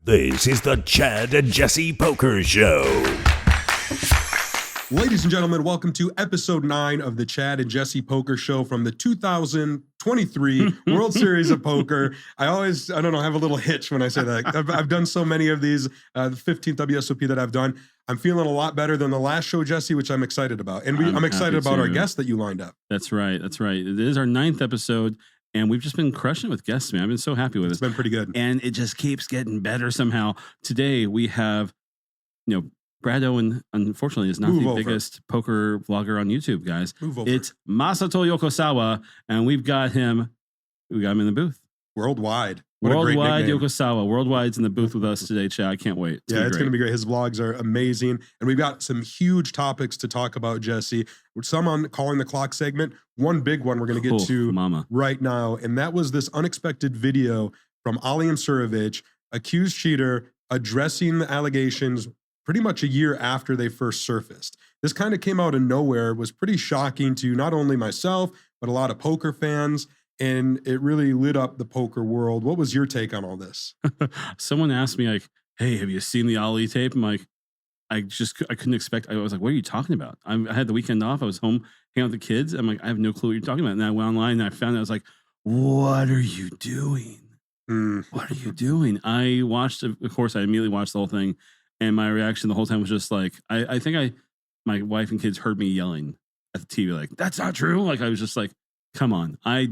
This is the Chad and Jesse Poker Show. Ladies and gentlemen, welcome to episode 9 of the Chad and Jesse Poker Show from the 2023 World Series of Poker. I don't know, have a little hitch when I say that. I've done so many of these, the 15th WSOP that I've done. I'm feeling a lot better than the last show, Jesse, which I'm excited about. And I'm excited about our guest that you lined up. That's right. That's right. It is our 9th episode, and we've just been crushing it with guests, man. I've been so happy with it. It's been pretty good. And it just keeps getting better somehow. Today we have, Brad Owen, unfortunately, is not the biggest poker vlogger on YouTube, guys. It's Masato Yokosawa, and we've got him in the booth. Worldwide. Worldwide Yokosawa. Worldwide's in the booth with us today, Chad. I can't wait. It's going to be great. His vlogs are amazing. And we've got some huge topics to talk about, Jesse. Some on Calling the Clock segment. One big one we're going to get to right now. And that was this unexpected video from Ali Imsirovic, accused cheater, addressing the allegations pretty much a year after they first surfaced. This kind of came out of nowhere, was pretty shocking to not only myself, but a lot of poker fans. And it really lit up the poker world. What was your take on all this? Someone asked me, like, hey, have you seen the Ali tape? I'm like, I couldn't expect. I was like, what are you talking about? I had the weekend off. I was home hanging out with the kids. I'm like, I have no clue what you're talking about. And I went online and I found out. I was like, what are you doing? What are you doing? I watched, of course, I immediately watched the whole thing. And my reaction the whole time was just like, I think my wife and kids heard me yelling at the TV, like, that's not true. Like, I was just like, come on. I'm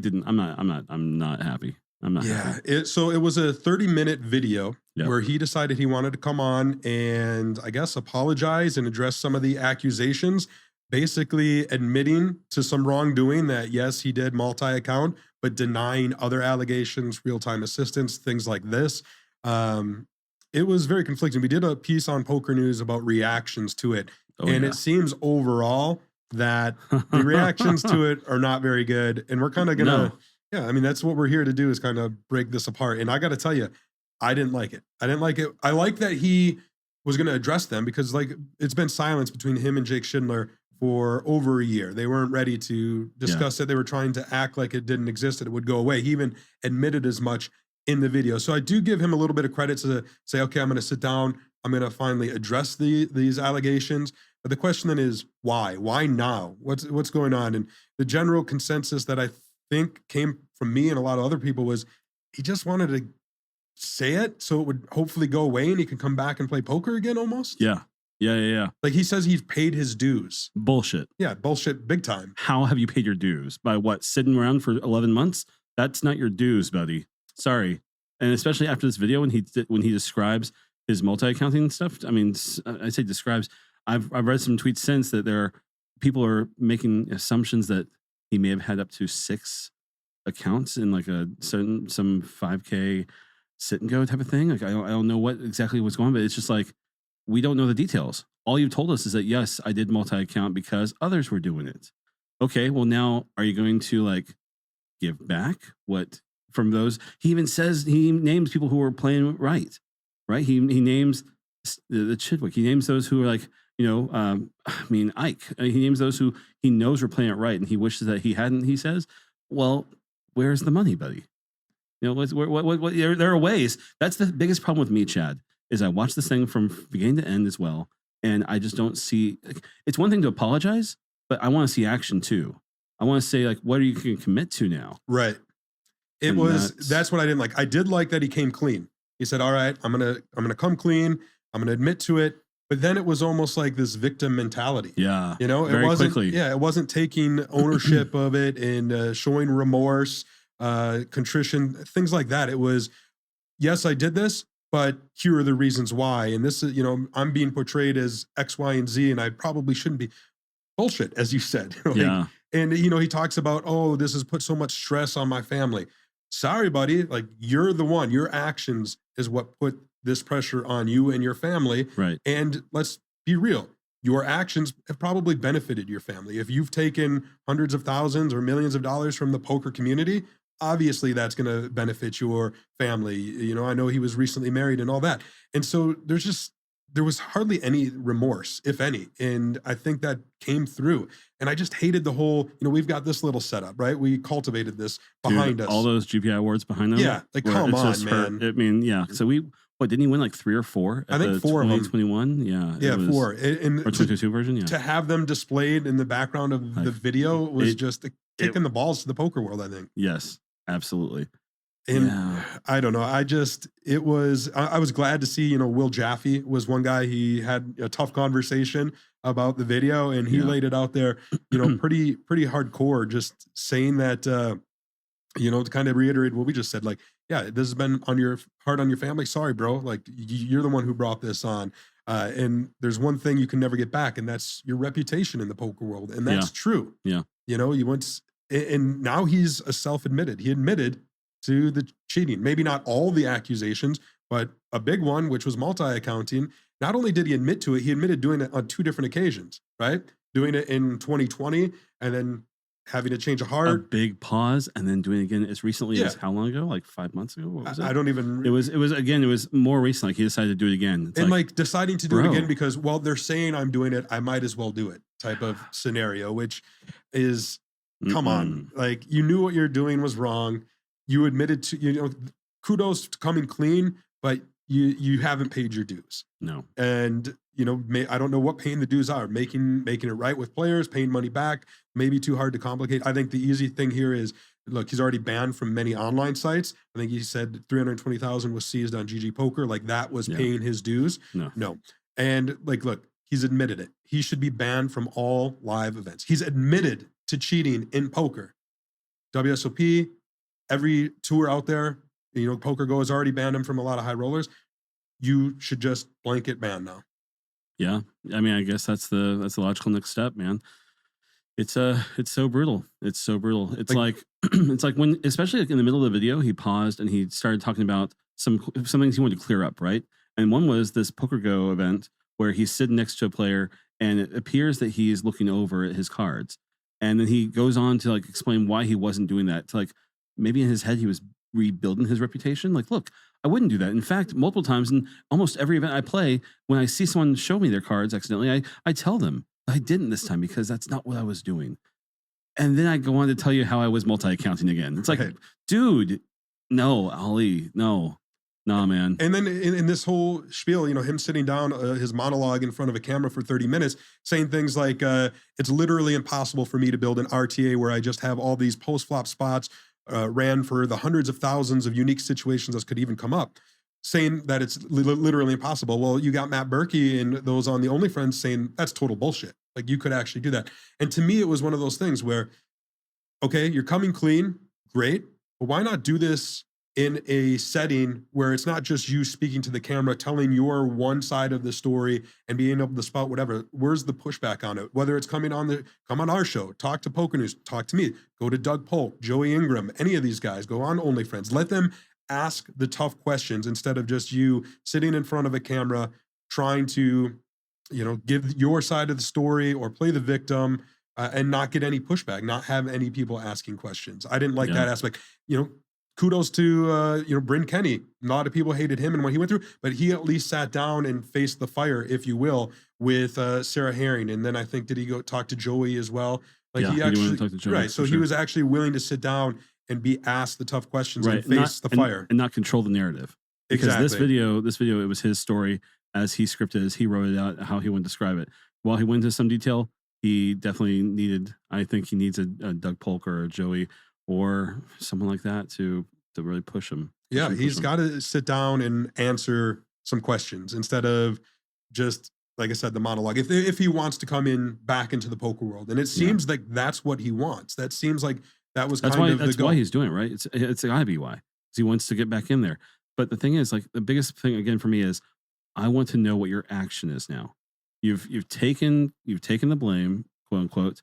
not happy. I'm not happy. So it was a 30-minute video where he decided he wanted to come on and I guess apologize and address some of the accusations, basically admitting to some wrongdoing that, yes, he did multi-account, but denying other allegations, real-time assistance, things like this. It was very conflicting. We did a piece on Poker News about reactions to it. It seems overall that the reactions to it are not very good. And we're kind of going to, that's what we're here to do, is kind of break this apart. And I got to tell you, I didn't like it. I like that he was going to address them because it's been silence between him and Jake Schindler for over a year. They weren't ready to discuss it. They were trying to act like it didn't exist and it would go away. He even admitted as much in the video. So I do give him a little bit of credit to say, okay, I'm going to sit down. I'm going to finally address these allegations. But the question then is why? Why now? What's going on? And the general consensus that I think came from me and a lot of other people was he just wanted to say it so it would hopefully go away and he can come back and play poker again almost. Yeah. Like he says he's paid his dues. Bullshit. Yeah, bullshit big time. How have you paid your dues? By what? Sitting around for 11 months? That's not your dues, buddy. Sorry. And especially after this video when he describes his multi-accounting stuff. I mean, I say describes. I've read some tweets since that people are making assumptions that he may have had up to 6 accounts in like some 5K sit and go type of thing. Like I don't know what exactly was going on, but it's just like we don't know the details. All you've told us is that yes, I did multi-account because others were doing it. Okay, well now are you going to like give back what from those? He even says he names people who were playing right? He names the Chidwick. He names those who are like, Ike. He names those who he knows were playing it right, and he wishes that he hadn't. He says, "Well, where's the money, buddy? What? There are ways." That's the biggest problem with me, Chad. Is I watch this thing from beginning to end as well, and I just don't see. It's one thing to apologize, but I want to see action too. I want to say like, what are you going to commit to now? Right. That's what I didn't like. I did like that he came clean. He said, all right, I'm gonna come clean. I'm gonna admit to it. But then it was almost like this victim mentality. Yeah. It wasn't quickly. Yeah, it wasn't taking ownership of it and showing remorse, contrition, things like that. It was, yes, I did this, but here are the reasons why. And this is, I'm being portrayed as X, Y, and Z, and I probably shouldn't be. Bullshit, as you said. And, he talks about, this has put so much stress on my family. Sorry, buddy. Like, you're the one. Your actions is what put this pressure on you and your family. Right. And let's be real. Your actions have probably benefited your family. If you've taken hundreds of thousands or millions of dollars from the poker community, obviously that's going to benefit your family. I know he was recently married and all that. And so there was hardly any remorse, if any. And I think that came through. And I just hated the whole, we've got this little setup, right? We cultivated this behind us. All those GPI awards behind them. Yeah. Like, come on, man. I mean, yeah. So we What, didn't he win like 3 or 4? I think 4 of them. 2021? Yeah. Yeah, 4. And or 2022 version, yeah. To have them displayed in the background of the video was just a kick in the balls to the poker world, I think. Yes, absolutely. And I don't know. I was glad to see, Will Jaffe was one guy. He had a tough conversation about the video, and he laid it out there, pretty hardcore, just saying that, to kind of reiterate what we just said, like, yeah, this has been hard on your family. Sorry, bro. Like, you're the one who brought this on. And there's one thing you can never get back, and that's your reputation in the poker world. And that's true. Yeah. You once, and now he's a self-admitted. He admitted to the cheating. Maybe not all the accusations, but a big one, which was multi-accounting. Not only did he admit to it, he admitted doing it on 2 different occasions, right? Doing it in 2020 and then having to change a heart. A big pause and then doing it again as recently as how long ago? Like 5 months ago? What was it? I don't even... It was more recent. Like he decided to do it again. It's and like deciding to do it again because, well, they're saying I'm doing it, I might as well do it type of scenario, which is, come on. Like, you knew what you're doing was wrong. You admitted to, kudos to coming clean, but you haven't paid your dues. No. And, I don't know what paying the dues are. Making it right with players, paying money back, maybe too hard to complicate. I think the easy thing here is, look, he's already banned from many online sites. I think he said 320,000 was seized on GG Poker. Like, that was paying his dues. No. And like, look, he's admitted it. He should be banned from all live events. He's admitted to cheating in poker. WSOP, every tour out there, Poker Go has already banned him from a lot of high rollers. You should just blanket ban now. Yeah. I mean, I guess that's the logical next step, man. It's so brutal. It's so brutal. It's like it's like when, especially like in the middle of the video, he paused and he started talking about some things he wanted to clear up, right? And one was this Poker Go event where he's sitting next to a player and it appears that he's looking over at his cards. And then he goes on to like explain why he wasn't doing that. To like, maybe in his head, he was rebuilding his reputation. Like, look, I wouldn't do that. In fact, multiple times in almost every event I play, when I see someone show me their cards accidentally, I tell them I didn't this time because that's not what I was doing. And then I go on to tell you how I was multi-accounting again. It's like, dude, no, Ali, no. Nah, man. And then in this whole spiel, him sitting down, his monologue in front of a camera for 30 minutes, saying things like, it's literally impossible for me to build an RTA where I just have all these post-flop spots ran for the hundreds of thousands of unique situations that could even come up, saying that it's literally impossible. Well, you got Matt Berkey and those on the OnlyFriends saying that's total bullshit. Like, you could actually do that. And to me, it was one of those things where, okay, you're coming clean, great, but why not do this in a setting where it's not just you speaking to the camera, telling your one side of the story and being able to spout whatever? Where's the pushback on it? Whether it's come on our show, talk to PokerNews, talk to me, go to Doug Polk, Joey Ingram, any of these guys, go on OnlyFriends. Let them ask the tough questions instead of just you sitting in front of a camera trying to, give your side of the story or play the victim and not get any pushback, not have any people asking questions. I didn't like that aspect. Kudos to, Bryn Kenny. A lot of people hated him and what he went through, but he at least sat down and faced the fire, if you will, with Sarah Herring. And then I think, did he go talk to Joey as well? Like, he actually, talk to Joey, right. So he was actually willing to sit down and be asked the tough questions and face the fire. And not control the narrative. Because this video, it was his story as he scripted, as he wrote it out, how he would describe it. While he went into some detail, he definitely needs a Doug Polk or a Joey or someone like that to really push him. Yeah, he's got to sit down and answer some questions instead of just, like I said, the monologue. If he wants to come in back into the poker world, and it seems like that's what he wants. That seems like that's why he's doing it, right? It's gotta be why. Because he wants to get back in there. But the thing is, like, the biggest thing again for me is I want to know what your action is now. You've taken the blame, quote unquote,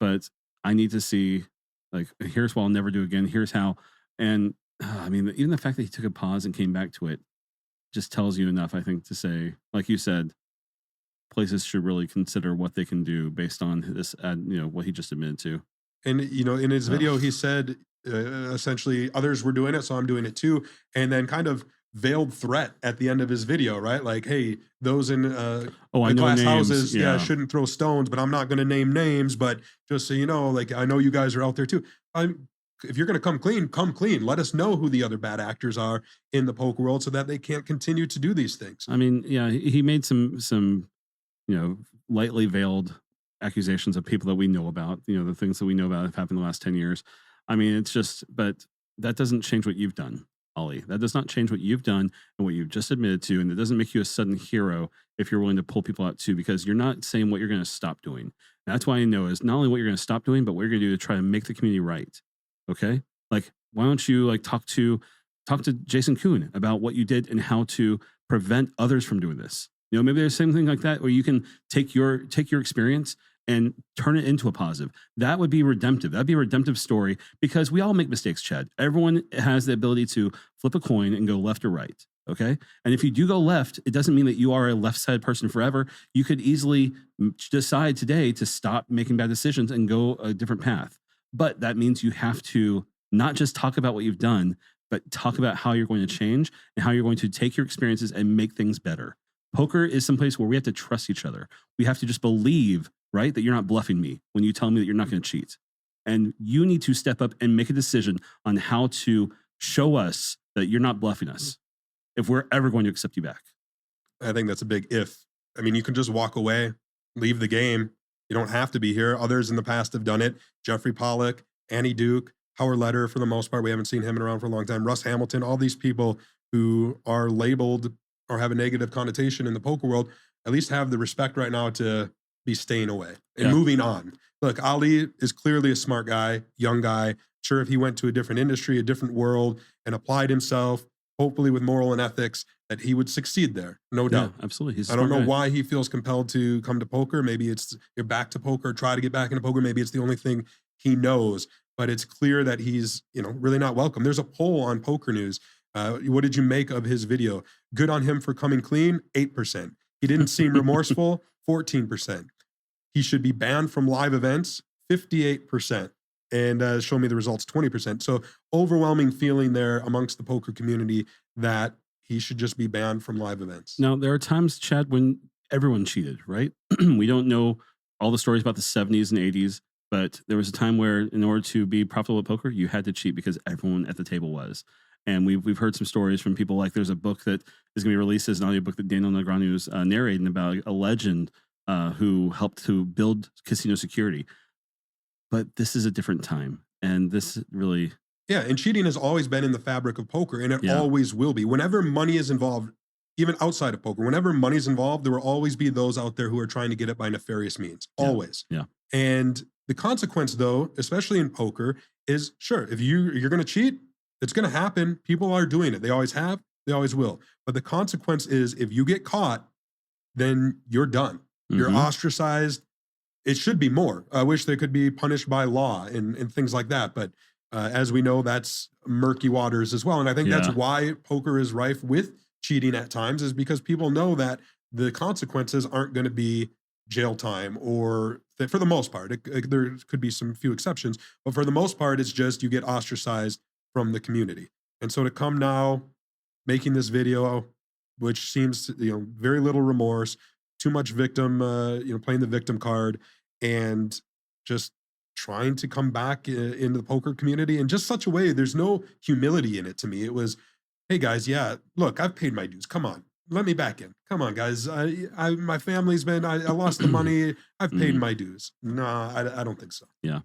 but I need to see, like, here's what I'll never do again. Here's how. And I mean, even the fact that he took a pause and came back to it just tells you enough, I think, to say, like you said, places should really consider what they can do based on this, what he just admitted to. And, in his video, he said, essentially, others were doing it, so I'm doing it too. And then kind of veiled threat at the end of his video, right? Like, hey, those in glass houses, shouldn't throw stones, but I'm not going to name names. But just so you know, like, I know you guys are out there too. if you're going to come clean, come clean. Let us know who the other bad actors are in the poker world so that they can't continue to do these things. I mean, yeah, he made some lightly veiled accusations of people that we know about, the things that we know about have happened in the last 10 years. I mean, it's just, but that doesn't change what you've done, Ali. That does not change what you've done and what you've just admitted to. And it doesn't make you a sudden hero if you're willing to pull people out too, because you're not saying what you're going to stop doing. And that's why I know is not only what you're going to stop doing, but what you're going to do to try to make the community right. Okay. Like, why don't you talk to Jason Kuhn about what you did and how to prevent others from doing this? Maybe there's something like that where you can take your experience and turn it into a positive. That would be redemptive. That'd be a redemptive story because we all make mistakes, Chad. Everyone has the ability to flip a coin and go left or right. Okay. And if you do go left, it doesn't mean that you are a left-sided person forever. You could easily decide today to stop making bad decisions and go a different path. But that means you have to not just talk about what you've done, but talk about how you're going to change and how you're going to take your experiences and make things better. Poker is someplace where we have to trust each other. We have to just believe, right, that you're not bluffing me when you tell me that you're not going to cheat. And you need to step up and make a decision on how to show us that you're not bluffing us if we're ever going to accept you back. I think that's a big if. I mean, you can just walk away, leave the game. You don't have to be here. Others in the past have done it. Jeffrey Pollack, Annie Duke, Howard Leder, for the most part. We haven't seen him around for a long time. Russ Hamilton, all these people who are labeled or have a negative connotation in the poker world, at least have the respect right now to be staying away and moving on. Look, Ali is clearly a smart guy, young guy. Sure, if he went to a different industry, a different world, and applied himself, hopefully with moral and ethics, that he would succeed there. No doubt. Absolutely. I don't know why he feels compelled to come to poker. Maybe it's you're back to poker, try to get back into poker. Maybe it's the only thing he knows. But it's clear that he's, really not welcome. There's a poll on Poker News. What did you make of his video? Good on him for coming clean, 8%. He didn't seem remorseful, 14%. He should be banned from live events, 58%. And show me the results, 20%. So overwhelming feeling there amongst the poker community that he should just be banned from live events. Now, there are times, Chad, when everyone cheated, right? We don't know all the stories about the 70s and 80s, but there was a time where in order to be profitable at poker, you had to cheat because everyone at the table was. And we've heard some stories from people like there's a book that is going to be released as an audiobook that Daniel Negreanu is narrating about a legend who helped to build casino security. But this is a different time. And this really... Yeah, and cheating has always been in the fabric of poker, and it always will be. Whenever money is involved, even outside of poker, whenever money's involved, there will always be those out there who are trying to get it by nefarious means. Always. Yeah. And the consequence, though, especially in poker, is sure, if you're going to cheat, it's going to happen. People are doing it. They always have. They always will. But the consequence is if you get caught, then you're done. You're ostracized. It should be more. I wish they could be punished by law and things like that. But as we know, that's murky waters as well. And I think that's why poker is rife with cheating at times, is because people know that the consequences aren't going to be jail time or for the most part. There could be some few exceptions. But for the most part, it's just you get ostracized from the community. And so to come now making this video, which seems, very little remorse, too much victim, playing the victim card, and just trying to come back into the poker community in just such a way, there's no humility in it to me. It was, hey guys, look, I've paid my dues. Come on, let me back in. Come on, guys. My family's been, I lost the money. I've paid my dues. No, I don't think so. Yeah.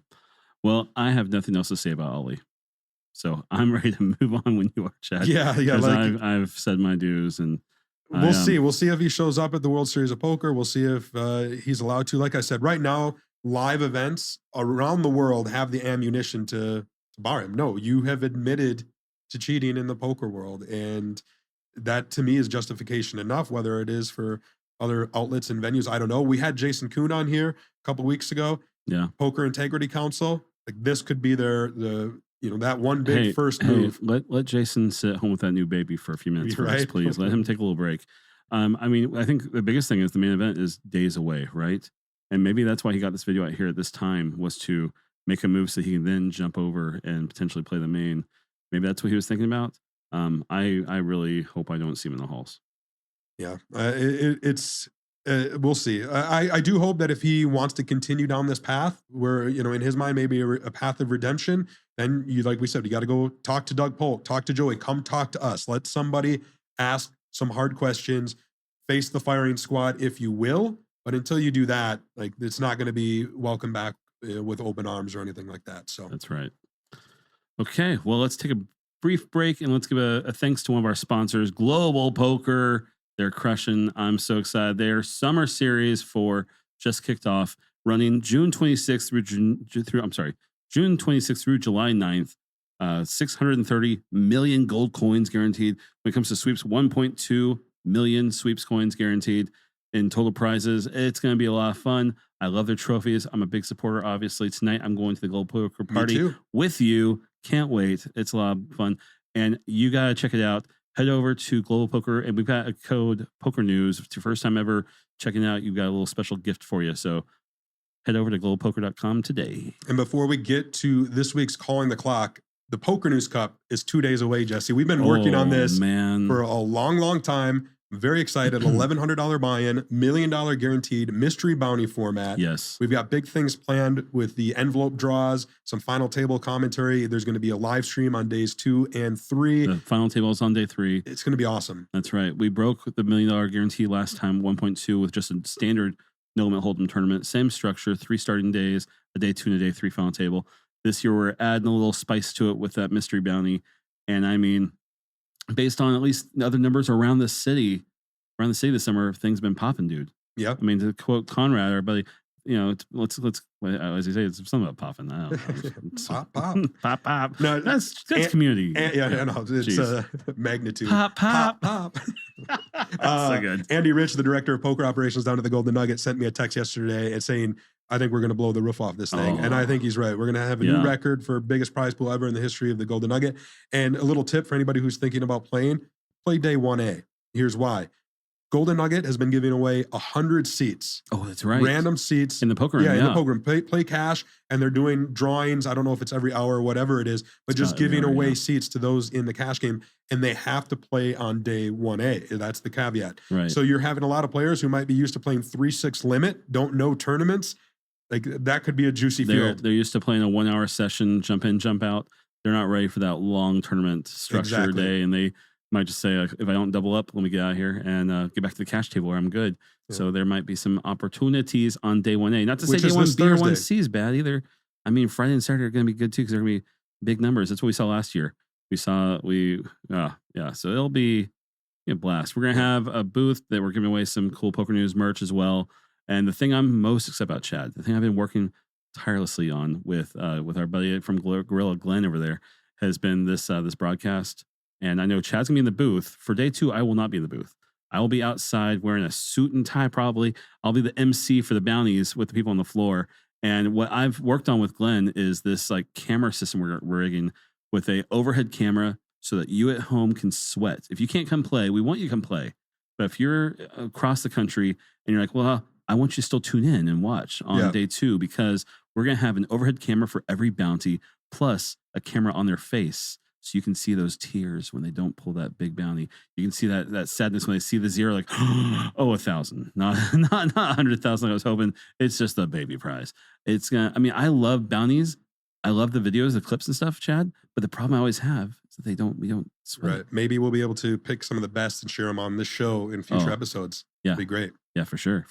Well, I have nothing else to say about Ali. So I'm ready to move on when you are, Chad. Yeah. I've said my dues, and we'll see. We'll see if he shows up at the World Series of Poker. We'll see if he's allowed to. Like I said, right now, live events around the world have the ammunition to bar him. No, you have admitted to cheating in the poker world, and that to me is justification enough. Whether it is for other outlets and venues, I don't know. We had Jason Kuhn on here a couple weeks ago. Yeah, Poker Integrity Council. Like this could be that one big first move. Let Jason sit home with that new baby for a few minutes first, please. Let him take a little break. I think the biggest thing is the main event is days away, right? And maybe that's why he got this video out here at this time, was to make a move so he can then jump over and potentially play the main. Maybe that's what he was thinking about. I really hope I don't see him in the halls. Yeah, we'll see. I do hope that if he wants to continue down this path, where in his mind maybe a path of redemption, then you, like we said, you got to go talk to Doug Polk, talk to Joey, come talk to us. Let somebody ask some hard questions, face the firing squad if you will. But until you do that, like, it's not going to be welcome back with open arms or anything like that. So that's right. Okay, well, let's take a brief break and let's give a thanks to one of our sponsors, Global Poker. They're crushing. I'm so excited. Their summer series just kicked off, running June 26th through June 26th through July 9th. 630 million gold coins guaranteed. When it comes to sweeps, 1.2 million sweeps coins guaranteed in total prizes. It's going to be a lot of fun. I love their trophies. I'm a big supporter, obviously. Tonight, I'm going to the Global Poker Party with you. Can't wait. It's a lot of fun. And you got to check it out. Head over to Global Poker, and we've got a code PokerNews. It's your first time ever checking out. You've got a little special gift for you. So head over to globalpoker.com today. And before we get to this week's Calling the Clock, the PokerNews Cup is 2 days away, Jesse. We've been working on this for a long, long time. I'm very excited. $1,100 buy-in, $1 million guaranteed, mystery bounty format. Yes. We've got big things planned with the envelope draws, some final table commentary. There's going to be a live stream on days 2 and 3. The final table is on day 3. It's going to be awesome. That's right. We broke the $1 million guarantee last time, 1.2, with just a standard no limit hold'em tournament. Same structure, 3 starting days, a day 2 and a day 3 final table. This year, we're adding a little spice to it with that mystery bounty. And I mean, based on at least the other numbers around the city this summer, things have been popping, dude. Yeah. I mean, to quote Conrad, our buddy, let's as you say, it's something about popping. I don't know. Pop, pop. No, that's community. It's magnitude. Pop. So good. Andy Rich, the director of poker operations down at the Golden Nugget, sent me a text yesterday and saying, I think we're going to blow the roof off this thing. And I think he's right. We're going to have a new record for biggest prize pool ever in the history of the Golden Nugget. And a little tip for anybody who's thinking about playing, play day 1A. Here's why. Golden Nugget has been giving away 100 seats. Oh, that's right. Random seats. In the poker room. Yeah, in the poker room. Play cash, and they're doing drawings. I don't know if it's every hour or whatever it is, but just giving away seats to those in the cash game, and they have to play on day 1A. That's the caveat. Right. So you're having a lot of players who might be used to playing 3-6 limit, don't know tournaments. Like, that could be a juicy field. They're used to playing a 1 hour session, jump in, jump out. They're not ready for that long tournament structure day, and they might just say, if I don't double up, let me get out of here and get back to the cash table where I'm good. Yeah. So there might be some opportunities on day 1A. Not to say day 1B or 1C is bad either. I mean, Friday and Saturday are going to be good too, because they're going to be big numbers. That's what we saw last year. So it'll be a blast. We're going to have a booth that we're giving away some cool Poker News merch as well. And the thing I'm most excited about, Chad, the thing I've been working tirelessly on with our buddy from Gorilla, Glenn, over there, has been this broadcast. And I know Chad's going to be in the booth. For day 2, I will not be in the booth. I will be outside wearing a suit and tie probably. I'll be the MC for the bounties with the people on the floor. And what I've worked on with Glenn is this like camera system we're rigging with a overhead camera so that you at home can sweat. If you can't come play, we want you to come play. But if you're across the country and you're like, well, I want you to still tune in and watch on day 2, because we're going to have an overhead camera for every bounty plus a camera on their face. So you can see those tears when they don't pull that big bounty. You can see that sadness when they see the 0, like, 1,000, not 100,000 like I was hoping. It's just a baby prize. I love bounties. I love the videos, the clips and stuff, Chad. But the problem I always have is that we don't sweat. Right. Maybe we'll be able to pick some of the best and share them on this show in future episodes. Yeah. It'd be great. Yeah, for sure.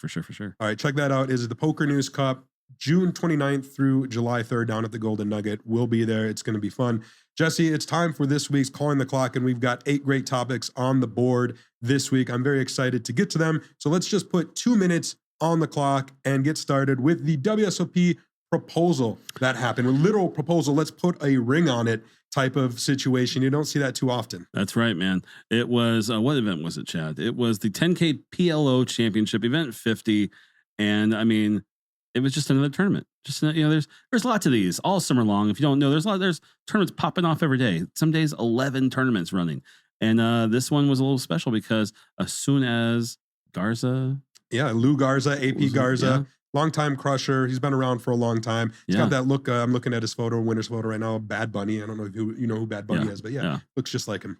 All right, check that out. Is the Poker News Cup, June 29th through July 3rd down at the Golden Nugget. We'll be there. It's going to be fun. Jesse, it's time for this week's Calling the Clock, and we've got 8 great topics on the board this week. I'm very excited to get to them. So let's just put 2 minutes on the clock and get started with the WSOP proposal that happened. A literal proposal. Let's put a ring on it type of situation. You don't see that too often. That's right, man. It was, what event was it, Chad? It was the 10K PLO Championship, event 50. And I mean, it was just another tournament. Just, there's lots of these all summer long. If you don't know, there's tournaments popping off every day. Some days, 11 tournaments running. And this one was a little special because as soon as Garza. Yeah, Lou Garza, AP Garza. Longtime crusher. He's been around for a long time. He's got that look. I'm looking at his winner's photo right now. Bad Bunny. I don't know if you know who Bad Bunny is, but looks just like him.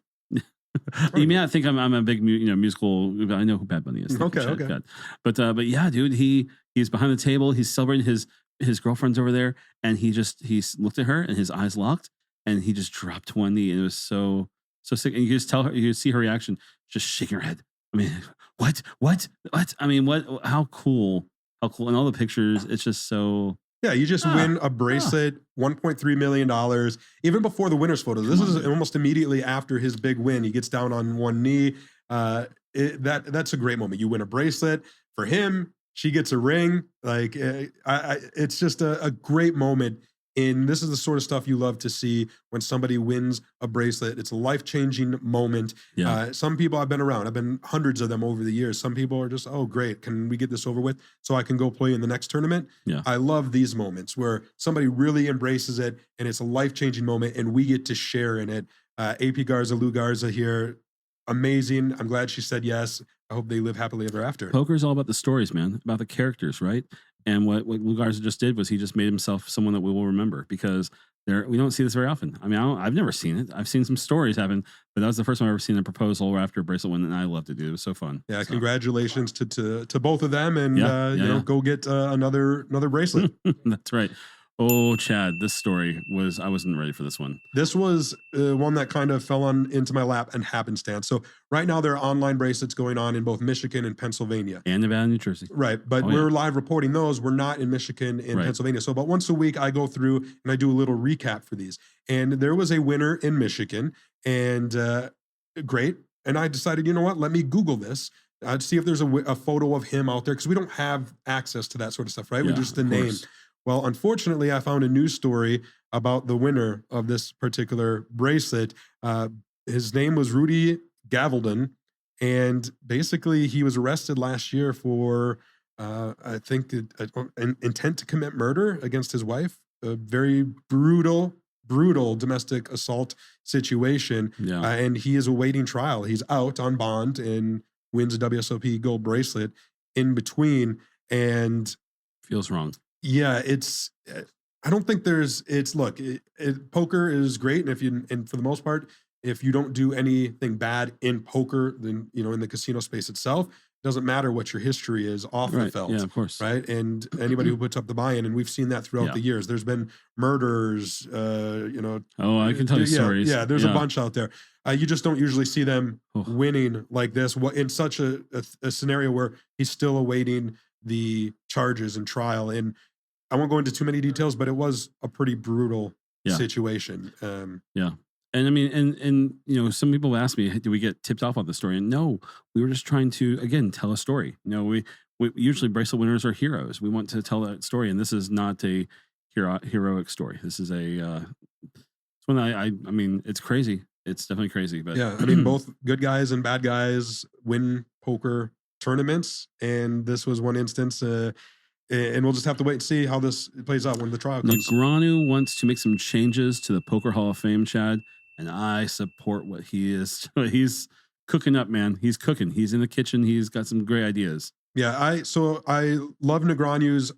You may not think I'm a big musical. I know who Bad Bunny is. Okay. But yeah, dude, he's behind the table. He's celebrating his girlfriend's over there, and he looked at her, and his eyes locked, and he just dropped one knee, and it was so sick. And you just tell her, you see her reaction, just shaking her head. I mean, what? I mean, what? How cool? And all the pictures, it's just so. Yeah, you just win a bracelet, $1.3 million, even before the winner's photo. This is almost immediately after his big win. He gets down on one knee. That's a great moment. You win a bracelet. For him, she gets a ring. Like, it's just a great moment. And this is the sort of stuff you love to see when somebody wins a bracelet. It's a life-changing moment. Yeah. Some people I've been around. I've been hundreds of them over the years. Some people are just, oh, great. Can we get this over with so I can go play in the next tournament? Yeah. I love these moments where somebody really embraces it and it's a life-changing moment and we get to share in it. AP Garza, Lou Garza here. Amazing. I'm glad she said yes. I hope they live happily ever after. Poker is all about the stories, man, about the characters, right? And what Lou Garza just did was he just made himself someone that we will remember, because we don't see this very often. I mean, I've never seen it. I've seen some stories happen, but that was the first time I've ever seen a proposal after a bracelet win, and I loved it, dude. It was so fun. Yeah, so. Congratulations to both of them, and go get another bracelet. That's right. Oh, Chad, this story I wasn't ready for this one. This was one that kind of fell into my lap and happenstance. So right now there are online bracelets going on in both Michigan and Pennsylvania. And Nevada and New Jersey. Right, but we're live reporting those. We're not in Michigan and Pennsylvania. So about once a week I go through and I do a little recap for these. And there was a winner in Michigan, and great. And I decided, you know what, let me Google this. I'd see if there's a photo of him out there, because we don't have access to that sort of stuff, right? Yeah, we just the name. Well, unfortunately, I found a news story about the winner of this particular bracelet. His name was Rudy Gavelden, and basically he was arrested last year for, I think, an intent to commit murder against his wife. A very brutal domestic assault situation, and he is awaiting trial. He's out on bond and wins a WSOP gold bracelet in between, and feels wrong. Yeah, I don't think poker is great. And for the most part, if you don't do anything bad in poker, then, in the casino space itself, it doesn't matter what your history is off the felt. Yeah, of course. Right. And anybody who puts up the buy-in, and we've seen that throughout the years, there's been murders, Oh, I can tell you stories. Yeah, there's a bunch out there. You just don't usually see them winning like this in such a scenario where he's still awaiting the charges and trial. And I won't go into too many details, but it was a pretty brutal situation. Yeah. And I mean, and some people ask me, do we get tipped off on the story? And no, we were just trying to, again, tell a story. We usually bracelet winners are heroes. We want to tell that story. And this is not a heroic story. This is it's one I mean, it's crazy. It's definitely crazy. But yeah, I mean, both good guys and bad guys win poker tournaments. And this was one instance, and we'll just have to wait and see how this plays out when the trial comes. Negreanu wants to make some changes to the Poker Hall of Fame, Chad, and I support what he is. He's cooking up, man. He's cooking. He's in the kitchen. He's got some great ideas. Yeah, I love Negreanu's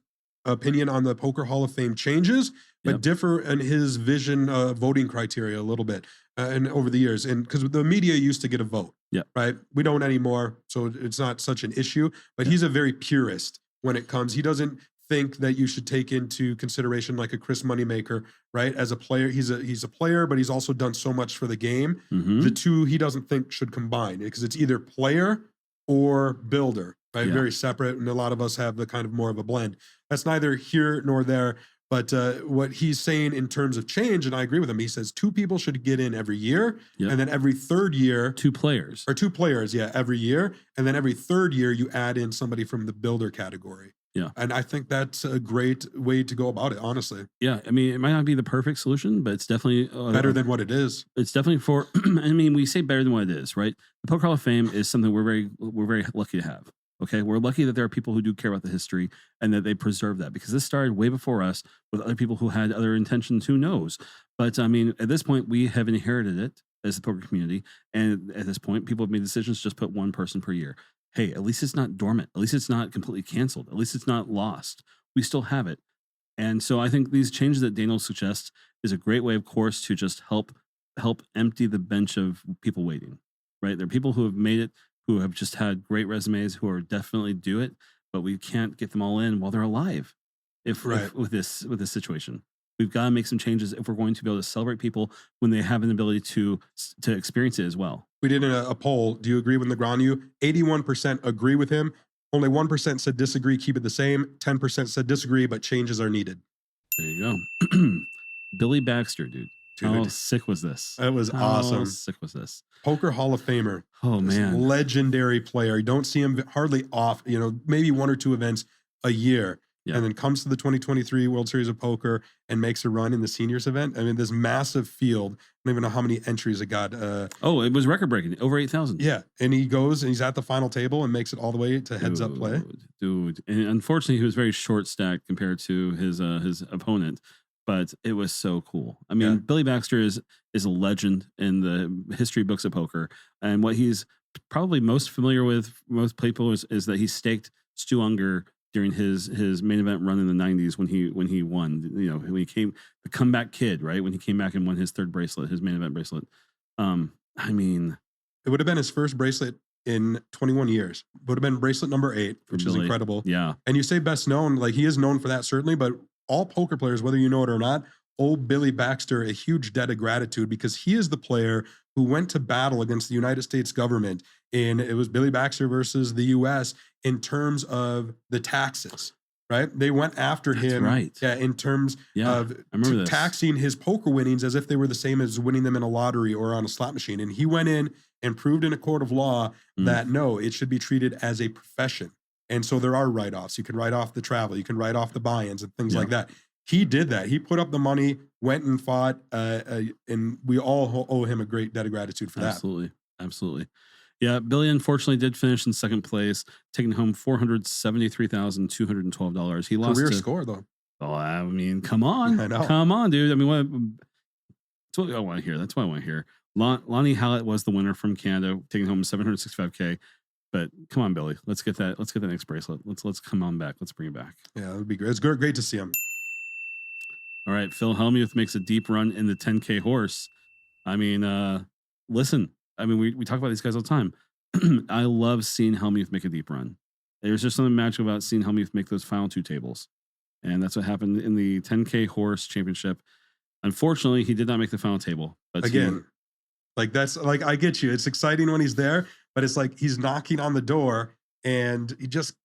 opinion on the Poker Hall of Fame changes, but differ in his vision voting criteria a little bit and over the years. And because the media used to get a vote, right? We don't anymore, so it's not such an issue. But he's a very purist when it comes. He doesn't think that you should take into consideration like a Chris Moneymaker, right? As a player, he's a player, but he's also done so much for the game. Mm-hmm. The two he doesn't think should combine, because it's either player or builder, right? Yeah. Very separate, and a lot of us have the kind of more of a blend. That's neither here nor there. But what he's saying in terms of change, and I agree with him, he says 2 people should get in every year, and then every third year... 2 players. Or 2 players, every year. And then every third year, you add in somebody from the builder category. Yeah. And I think that's a great way to go about it, honestly. Yeah, I mean, it might not be the perfect solution, but it's definitely... better than what it is. It's definitely for... I mean, we say better than what it is, right? The Poker Hall of Fame is something we're very lucky to have. Okay, we're lucky that there are people who do care about the history and that they preserve that, because this started way before us with other people who had other intentions. Who knows? But I mean, at this point, we have inherited it as the poker community, and at this point, people have made decisions to just put 1 person per year. Hey, at least it's not dormant. At least it's not completely canceled. At least it's not lost. We still have it, and so I think these changes that Daniel suggests is a great way, of course, to just help empty the bench of people waiting. Right, there are people who have made it, who have just had great resumes, who are definitely do it, but we can't get them all in while they're alive. If with this situation, We've got to make some changes if we're going to be able to celebrate people when they have an ability to experience it as well. We did a poll. Do you agree with Negreanu? 81% agree with him. Only 1% said disagree, keep it the same. 10% said disagree, but changes are needed. There you go. Billy Baxter, dude. How sick was this? It was awesome. How sick was this? Poker Hall of Famer. Oh, man. Legendary player. You don't see him hardly off, maybe 1 or 2 events a year. Yeah. And then comes to the 2023 World Series of Poker and makes a run in the seniors event. I mean, this massive field. I don't even know how many entries it got. It was record breaking, over 8,000. Yeah. And he goes and he's at the final table and makes it all the way to heads up play. Dude. And unfortunately, he was very short stacked compared to his opponent. But it was so cool. I mean, Billy Baxter is a legend in the history books of poker. And what he's probably most familiar with most people is that he staked Stu Unger during his main event run in the 90s when he won. When he came, the comeback kid, right? When he came back and won his third bracelet, his main event bracelet. I mean, it would have been his first bracelet in 21 years. It would have been bracelet number 8, which is incredible. Yeah. And you say best known, like he is known for that certainly, but all poker players, whether you know it or not, owe Billy Baxter a huge debt of gratitude because he is the player who went to battle against the United States government. And it was Billy Baxter versus the U.S. in terms of the taxes, right? They went after him in terms of taxing his poker winnings as if they were the same as winning them in a lottery or on a slot machine. And he went in and proved in a court of law that no, it should be treated as a profession. And so there are write-offs. You can write off the travel. You can write off the buy-ins and things like that. He did that. He put up the money, went and fought, and we all owe him a great debt of gratitude for that. Absolutely. Yeah, Billy unfortunately did finish in second place, taking home $473,212. He lost career score though. Oh, I mean, come on, I know. Come on, dude. I mean, that's what I want to hear. That's what I want to hear. Lonnie Hallett was the winner from Canada, taking home $765K. But come on, Billy, let's get that next bracelet. Let's come on back. Let's bring it back. Yeah, that would be great. It's great to see him. All right, Phil Hellmuth makes a deep run in the 10K horse. I mean, listen. I mean, we talk about these guys all the time. I love seeing Hellmuth make a deep run. There's just something magical about seeing Hellmuth make those final 2 tables. And that's what happened in the 10K horse championship. Unfortunately, he did not make the final table. But again, that's I get you. It's exciting when he's there, but it's like he's knocking on the door and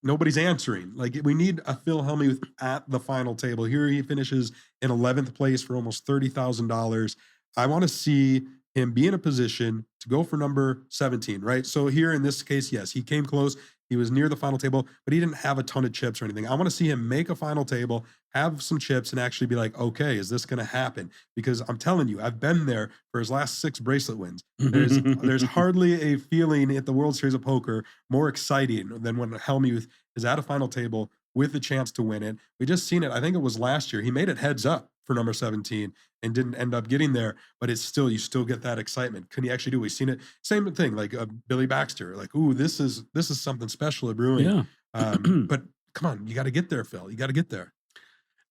nobody's answering. Like we need a Phil Hellmuth at the final table. Here he finishes in 11th place for almost $30,000. I want to see him be in a position to go for number 17, right? So here in this case, yes, he came close. He was near the final table, but he didn't have a ton of chips or anything. I want to see him make a final table, have some chips, and actually be like, okay, is this going to happen? Because I'm telling you, I've been there for his last 6 bracelet wins. There's hardly a feeling at the World Series of Poker more exciting than when Hellmuth is at a final table with the chance to win it. We just seen it. I think it was last year. He made it heads up for number 17 and didn't end up getting there, but you still get that excitement. Can he actually do it? We've seen it. Same thing, like Billy Baxter, like, ooh, this is something special at brewing. Yeah. But come on, you got to get there, Phil. You got to get there.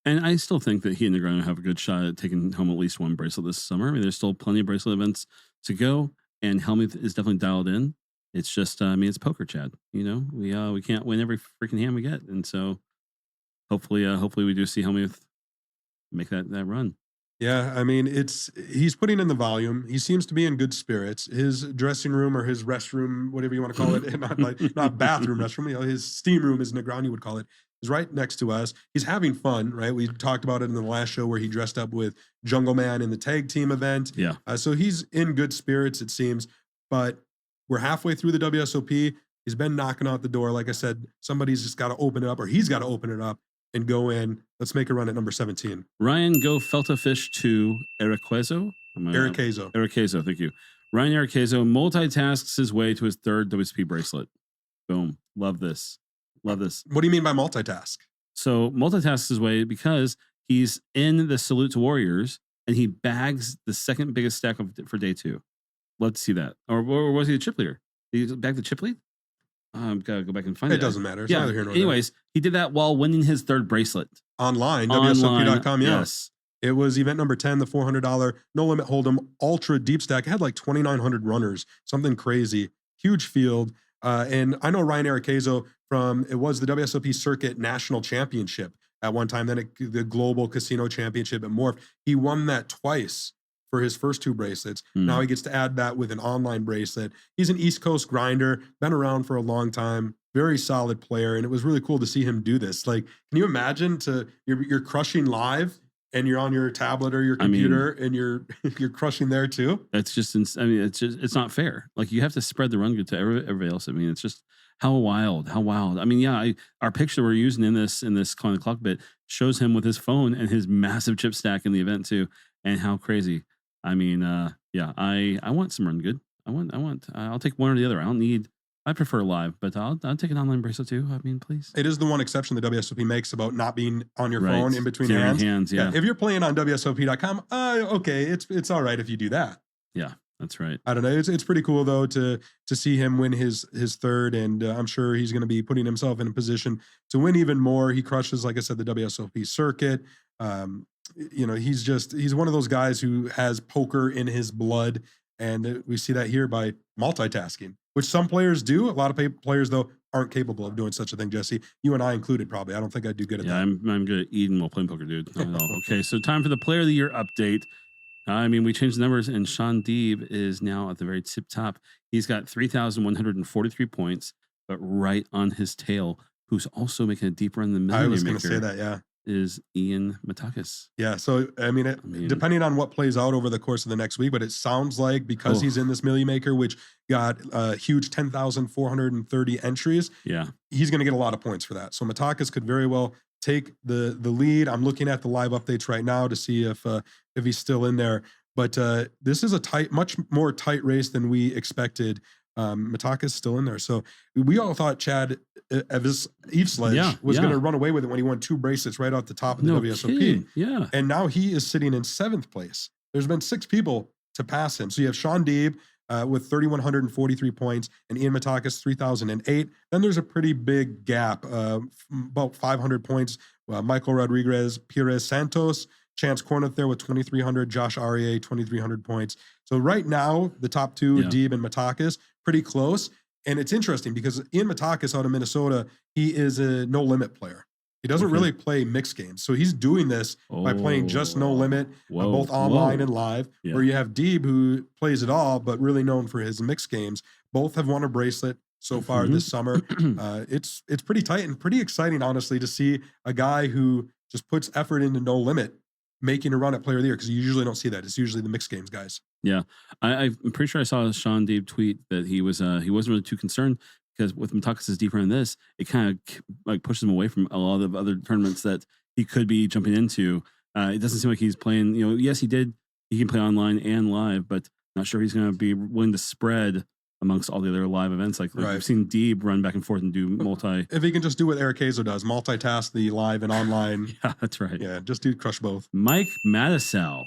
And I still think that he and Negreanu have a good shot at taking home at least 1 bracelet this summer. I mean, there's still plenty of bracelet events to go, and Hellmuth is definitely dialed in. It's just, it's poker, Chad. We can't win every freaking hand we get, and so hopefully we do see Hellmuth make that run. Yeah, I mean, he's putting in the volume. He seems to be in good spirits. His dressing room or his restroom, whatever you want to call it, not bathroom restroom, his steam room, as Negreanu would call it, is right next to us. He's having fun, right? We talked about it in the last show where he dressed up with Jungle Man in the tag team event. Yeah. So he's in good spirits, it seems. But we're halfway through the WSOP. He's been knocking out the door. Like I said, somebody's just got to open it up, or he's got to open it up and go in. Let's make a run at number 17. Ryan, go Feltafish to Eriquezzo. Eriquezzo, thank you. Ryan Eriquezzo multitasks his way to his 3rd WSP bracelet. Boom. Love this. What do you mean by multitask? So multitasks his way because he's in the Salute to Warriors and he bags the 2nd biggest stack for day 2. Love to see that. Or was he a chip leader? Did he bag the chip lead? Gotta go back and find it. It doesn't matter. It's neither here nor there. Anyways, he did that while winning his 3rd bracelet. Online, WSOP.com, yes. It was event number 10, the $400 No Limit Hold'em Ultra Deep Stack. It had like 2,900 runners, something crazy. Huge field. And I know Ryan Eriquezzo it was the WSOP Circuit National Championship at one time. Then the Global Casino Championship at Morph. He won that twice for his first 2 bracelets. Now he gets to add that with an online bracelet. He's an East Coast grinder, been around for a long time, very solid player, and it was really cool to see him do this. Like, can you imagine you're crushing live and you're on your tablet or your computer and you're crushing there too? That's just, it's not fair. Like, you have to spread the run good to everybody else. I mean, it's just how wild. I mean, yeah, our picture we're using in this Calling the Clock bit shows him with his phone and his massive chip stack in the event too, and how crazy. I mean, yeah, I want some run good. I'll take one or the other. I prefer live, but I'll take an online bracelet too. I mean, please. It is the one exception the WSOP makes about not being on your phone in between hands. Yeah. If you're playing on WSOP.com, okay, it's all right if you do that. Yeah, that's right. I don't know. It's pretty cool though to see him win his third, and I'm sure he's going to be putting himself in a position to win even more. He crushes, like I said, the WSOP circuit. He's one of those guys who has poker in his blood, and we see that here by multitasking, which some players do. A lot of players though aren't capable of doing such a thing. Jesse, you and I included, probably. I don't think I do good at that. I'm good at eating while playing poker, dude. Not at all. Okay, so time for the Player of the Year update. I mean, we changed the numbers, and Shaun Deeb is now at the very tip top. He's got 3,143 points, but right on his tail, who's also making a deep run in the Millionaire I was going Maker, to say that, yeah. is Ian Matakis. Yeah, so I mean, depending on what plays out over the course of the next week, but it sounds like because he's in this Millie Maker, which got a huge 10,430 entries, he's going to get a lot of points for that. So Matakis could very well take the lead. I'm looking at the live updates right now to see if he's still in there. But this is a much more tight race than we expected. Matakis still in there. So we all thought Chad Evesledge was going to run away with it when he won 2 bracelets right off the top of the WSOP. Kidding. Yeah. And now he is sitting in 7th place. There's been 6 people to pass him. So you have Shaun Deeb with 3,143 points and Ian Matakis 3,008. Then there's a pretty big gap, about 500 points. Michael Rodriguez, Pires Santos, Chance Corneth there with 2,300, Josh Aryeh, 2,300 points. So right now, the top 2, Deeb and Matakis, pretty close. And it's interesting because Ian Matakis out of Minnesota, he is a no-limit player. He doesn't really play mixed games. So he's doing this by playing just no limit, both online and live, where you have Deeb who plays it all, but really known for his mixed games. Both have won a bracelet so far this summer. It's pretty tight and pretty exciting, honestly, to see a guy who just puts effort into no limit making a run at Player of the Year, because you usually don't see that. It's usually the mixed games guys. Yeah, I'm pretty sure I saw Shaun Deeb tweet that he wasn't really too concerned, because with Matakis' deeper in this, it kind of like pushes him away from a lot of other tournaments that he could be jumping into. It doesn't seem like he's playing. Yes, he can play online and live, but not sure he's going to be willing to spread amongst all the other live events. Like we've seen Deeb run back and forth and do multi. If he can just do what Eriquezzo does, multitask the live and online. Yeah, that's right. Yeah, just crush both. Mike Matusow,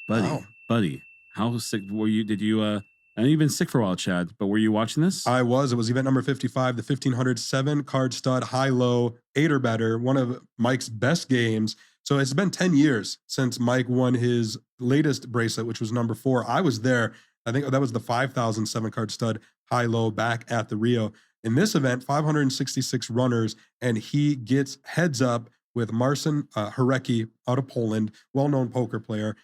buddy, how sick were you? Did you? I know you've been sick for a while, Chad, but were you watching this? I was. It was event number 55, the 1,500 7-card stud high-low 8 or better. One of Mike's best games. So it's been 10 years since Mike won his latest bracelet, which was number 4. I was there. I think that was the 5,000 7-card stud high-low back at the Rio. In this event, 566 runners, and he gets heads up with Marcin H.O.R.S.E out of Poland, well-known poker player.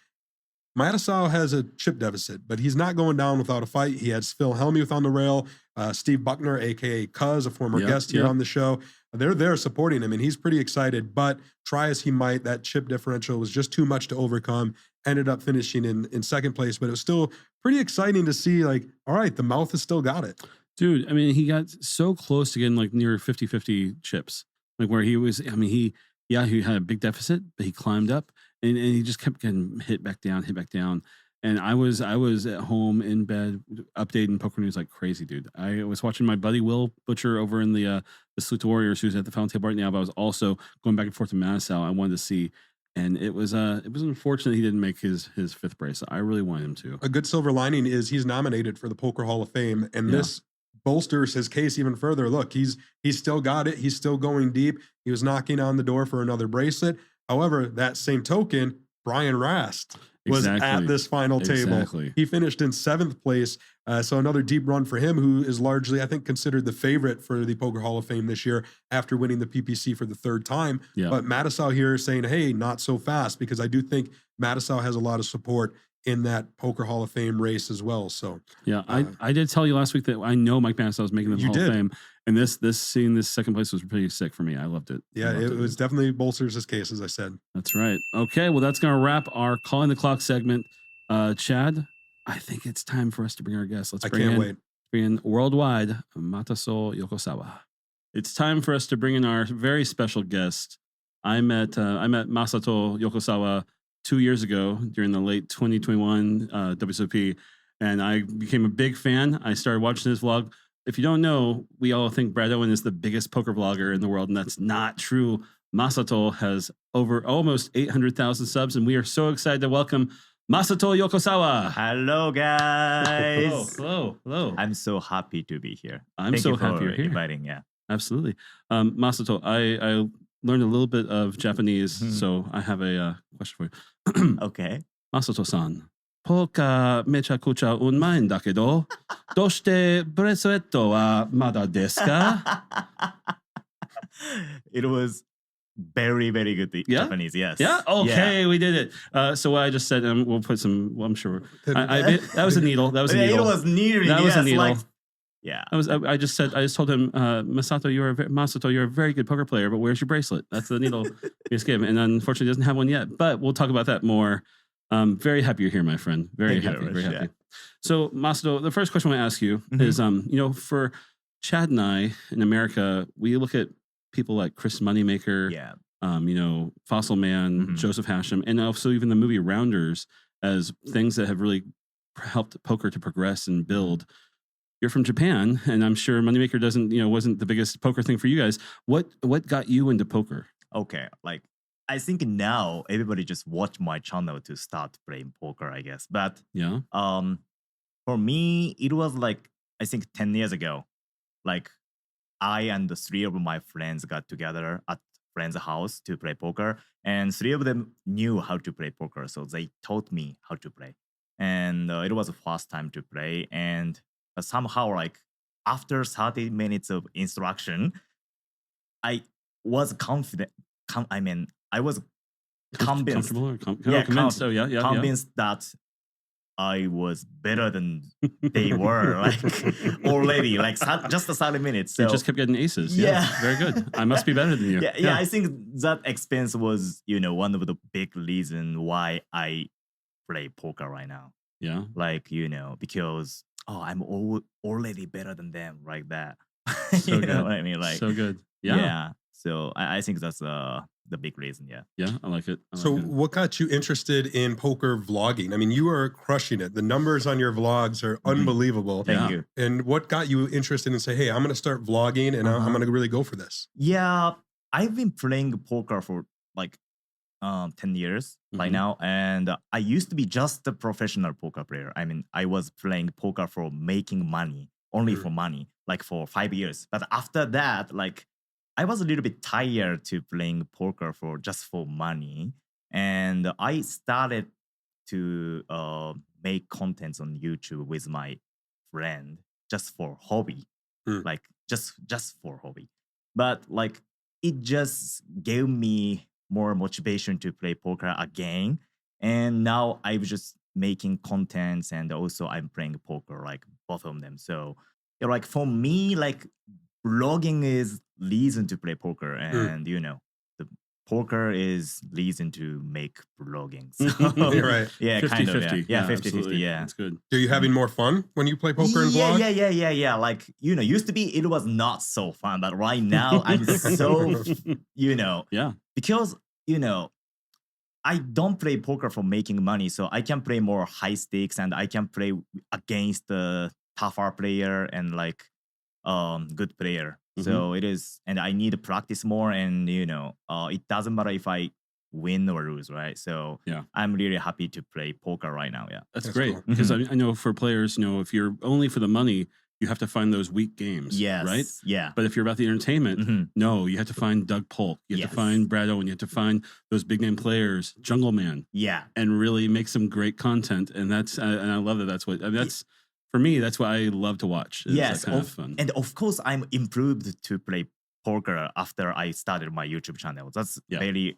Matusow has a chip deficit, but he's not going down without a fight. He has Phil Hellmuth on the rail, Steve Buckner, a.k.a. Cuz, a former guest here on the show. They're there supporting him, and he's pretty excited. But try as he might, that chip differential was just too much to overcome. Ended up finishing in second place, but it was still pretty exciting to see, like, all right, the mouth has still got it. Dude, I mean, he got so close to getting like near 50-50 chips, like where he was, I mean, he had a big deficit, but he climbed up and he just kept getting hit back down. And I was at home in bed updating poker news like crazy, dude. I was watching my buddy Will Butcher over in the Salute to Warriors, who's at the Fountain Table right now, but I was also going back and forth to Matusow. I wanted to see, and it was unfortunate he didn't make his 5th bracelet. I really wanted him to. A good silver lining is he's nominated for the Poker Hall of Fame, and this bolsters his case even further. Look, he's still got it. He's still going deep. He was knocking on the door for another bracelet. However, that same token, Brian Rast was Exactly. at this final table. Exactly. He finished in 7th place. So another deep run for him, who is largely, I think, considered the favorite for the Poker Hall of Fame this year after winning the PPC for the 3rd time. Yeah. But Matusow here is saying, hey, not so fast, because I do think Matusow has a lot of support in that Poker Hall of Fame race as well. So yeah, I did tell you last week that I know Mike Matusow was making the You Hall did. of Fame, and seeing this 2nd place was pretty sick for me. I loved it. yeah, I loved it was definitely bolsters his case, as I said. That's right. Okay, well, that's going to wrap our Calling the Clock segment. Chad, I think it's time for us to bring our guest. Let's I bring can't in, wait. Bring in worldwide Masato Yokosawa. It's time for us to bring in our very special guest. I met Masato Yokosawa 2 years ago during the late 2021 WSOP, and I became a big fan. I started watching his vlog. If you don't know, we all think Brad Owen is the biggest poker vlogger in the world, and that's not true. Masato has over almost 800,000 subs, and we are so excited to welcome Masato Yokosawa. Hello, guys. Hello. I'm so happy to be here. I'm Thank so you for happy you're here. inviting. Yeah. Absolutely. Masato, I learned a little bit of Japanese, Mhm. so I have a question for you. Okay. Masato-san, ポーカーめちゃくちゃうまいんだけど、どうしてブレスレットはまだですか? It was very, very good Yeah? Japanese. Yes. Yeah. Okay, we did it. So what I just said, we'll put some. Well, I'm sure. That was a needle. That was a Yeah, needle. it was needle. That was a needle. Like, yeah. I just told him, Masato, you're a very good poker player, but where's your bracelet? That's the needle you just gave him, and unfortunately, he doesn't have one yet. But we'll talk about that more. Very happy you're here, my friend. Very Thank you happy. very Very much, happy. yeah. So, Masato, the first question I want to ask you Mhm. is, for Chad and I in America, we look at people like Chris Moneymaker, Yeah. Fossil Man, Mhm. Joseph Hashem, and also even the movie Rounders as things that have really helped poker to progress and build. You're from Japan, and I'm sure Moneymaker wasn't the biggest poker thing for you guys. What got you into poker? Okay. Like, I think now everybody just watch my channel to start playing poker, I guess. But Yeah. for me, it was like, I think 10 years ago. Like, I and the 3 of my friends got together at friend's house to play poker, and 3 of them knew how to play poker, so they taught me how to play. And it was the first time to play, and somehow, like, after 30 minutes of instruction, I was confident. I was convinced. Comfortable or Yeah, convinced. Oh, yeah. Convinced that I was better than they were, like, already, like, just the 30 minutes. So You just kept getting aces. Yeah. Very good. I must be better than you. yeah, I think that experience was, one of the big reasons why I play poker right now. Yeah. Like, because I'm already better than them, like that. So you good. know what I mean? Like, So good. yeah. Yeah. So I think that's the big reason. Yeah. Yeah. I like it. So what got you interested in poker vlogging? I mean, you are crushing it. The numbers on your vlogs are unbelievable. Thank Yeah. you. And what got you interested in say, hey, I'm going to start vlogging and I'm going to really go for this? Yeah, I've been playing poker for like 10 years by Mhm. now, and I used to be just a professional poker player. I mean, I was playing poker for making money, only for money, like for 5 years. But after that, like, I was a little bit tired to playing poker for just for money, and I started to make contents on YouTube with my friend just for hobby, like just for hobby. But like, it just gave me more motivation to play poker again, and now I'm just making contents, and also I'm playing poker, like both of them. So like, for me, like, blogging is reason to play poker, and the poker is reason to make blogging. So You're right. yeah, kind of, 50-50. yeah, 50-50, absolutely. yeah. That's good. Are you having more fun when you play poker and vlog? Yeah. Like, used to be it was not so fun, but right now I'm so, Yeah. because, I don't play poker for making money, so I can play more high stakes, and I can play against the tougher player and like good player. So it is, and I need to practice more, and it doesn't matter if I win or lose, right? So Yeah. I'm really happy to play poker right now. Yeah. That's That's great cool. because I know for players, if you're only for the money, you have to find those weak games. Yes. Right? Yeah. But if you're about the entertainment, no, you have to find Doug Polk. You have to find Brad Owen. You have to find those big name players, Jungle Man. Yeah. And really make some great content. And that's, and I love that. That's what, I mean, that's, for me, that's what I love to watch. Yes. Kind of fun. And of course, I'm improved to play poker after I started my YouTube channel. That's very,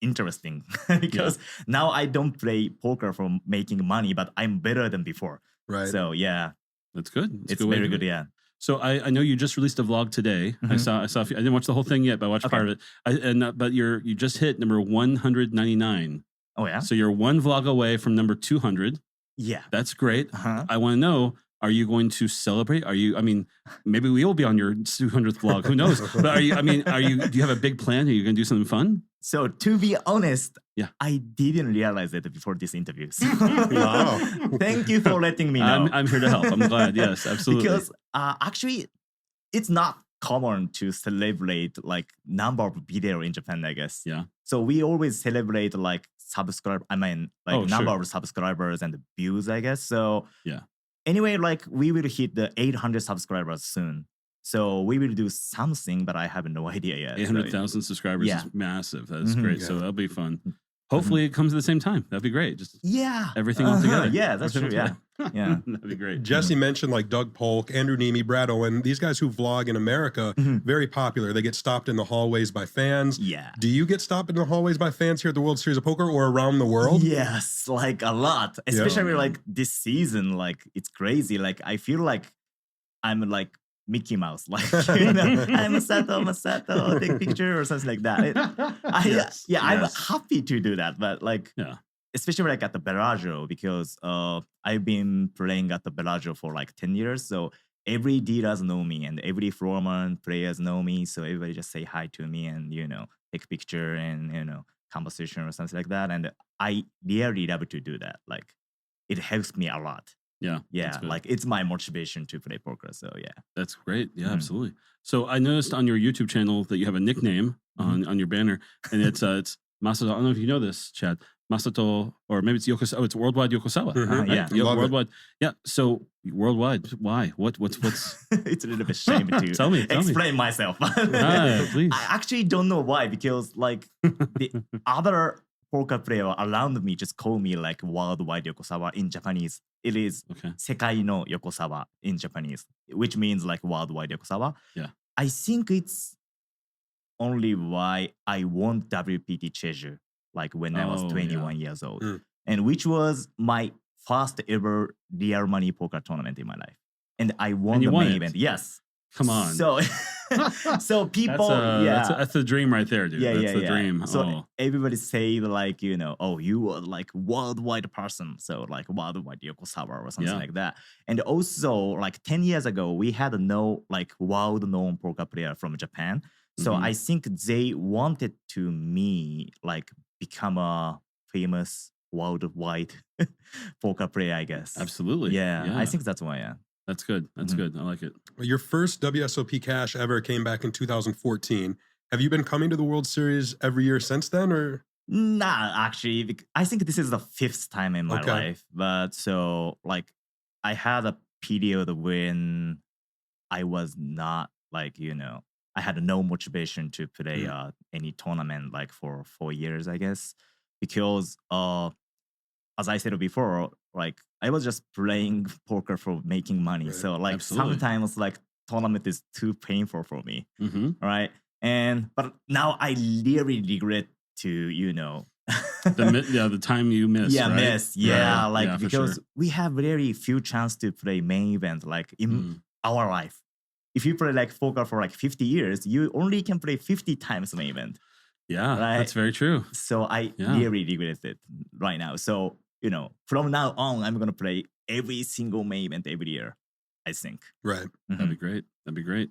interesting because now I don't play poker for making money, but I'm better than before. Right. So yeah. That's good. It's very good. Yeah. So I know you just released a vlog today. I saw. I didn't watch the whole thing yet, but I watched part of it. But you just hit number 199. Oh yeah. So you're one vlog away from number 200. Yeah. That's great. I want to know, are you going to celebrate? Are you, I mean, maybe we will be on your 200th vlog. Who knows? But do you have a big plan? Are you going to do something fun? So to be honest, yeah, I didn't realize it before this interview. So wow. Thank you for letting me know. I'm here to help. I'm glad. Yes, absolutely. Because actually, it's not common to celebrate like number of video in Japan, I guess. Yeah. So we always celebrate like number of subscribers and views, I guess. So yeah. Anyway, like we will hit the 800 subscribers soon. So we will do something, but I have no idea yet. 800,000 subscribers is massive. That's great. Yeah. So that'll be fun. Hopefully it comes at the same time. That'd be great. Just everything all together. Yeah, that's true. Yeah. Yeah. That'd be great. Jesse mentioned like Doug Polk, Andrew Nemi, Brad Owen, these guys who vlog in America, very popular. They get stopped in the hallways by fans. Yeah. Do you get stopped in the hallways by fans here at the World Series of Poker or around the world? Yes, like a lot. Especially like this season, like it's crazy. Like I feel like I'm like Mickey Mouse, like I'm Masato, take picture or something like that. I'm happy to do that, but like, especially like at the Bellagio because I've been playing at the Bellagio for like 10 years, so every dealers know me and every floorman players know me, so everybody just say hi to me and take picture and conversation or something like that, and I really love to do that. Like it helps me a lot. Yeah, like it's my motivation to play poker. So yeah, that's great. Yeah, absolutely. So I noticed on your YouTube channel that you have a nickname on your banner, and it's Masato. I don't know if you know this, Chad. Masato, or maybe it's Yokosawa. Oh, it's Worldwide Yokosawa. Right? Yeah, Worldwide. Yeah. So worldwide. Why? What's? It's a little bit shame to tell me. Explain myself. Please. I actually don't know why, because like the other poker player around me just call me like Worldwide Yokosawa. In Japanese, it is Sekai no Yokosawa in Japanese, which means like Worldwide Yokosawa. Yeah. I think it's only why I won WPT Jeju like when I was 21 years old, and which was my first ever real money poker tournament in my life, and I won the main event. Yes. Come on. So people, that's the dream right there, dude. That's the dream. So everybody say like, oh, you are like worldwide person. So like Worldwide Yokosawa or something like that. And also like 10 years ago, we had no like world known poker player from Japan. So I think they wanted to me like become a famous worldwide poker player, I guess. Absolutely. Yeah. I think that's why, That's good. That's good. I like it. Your first WSOP cash ever came back in 2014. Have you been coming to the World Series every year since then, or? Nah, actually, I think this is the 5th time in my life. But so, like, I had a period when I was not like, I had no motivation to play any tournament like for 4 years, I guess, because as I said before, like I was just playing poker for making money. Right. So like sometimes like tournament is too painful for me. Right. But now I really regret to, the time you missed. Yeah, right? Like because we have very few chance to play main event like in our life. If you play like poker for like 50 years, you only can play 50 times main event. Yeah, that's very true. So I really regret it right now. So, from now on, I'm going to play every single main event every year, I think. Right. That'd be great. That'd be great.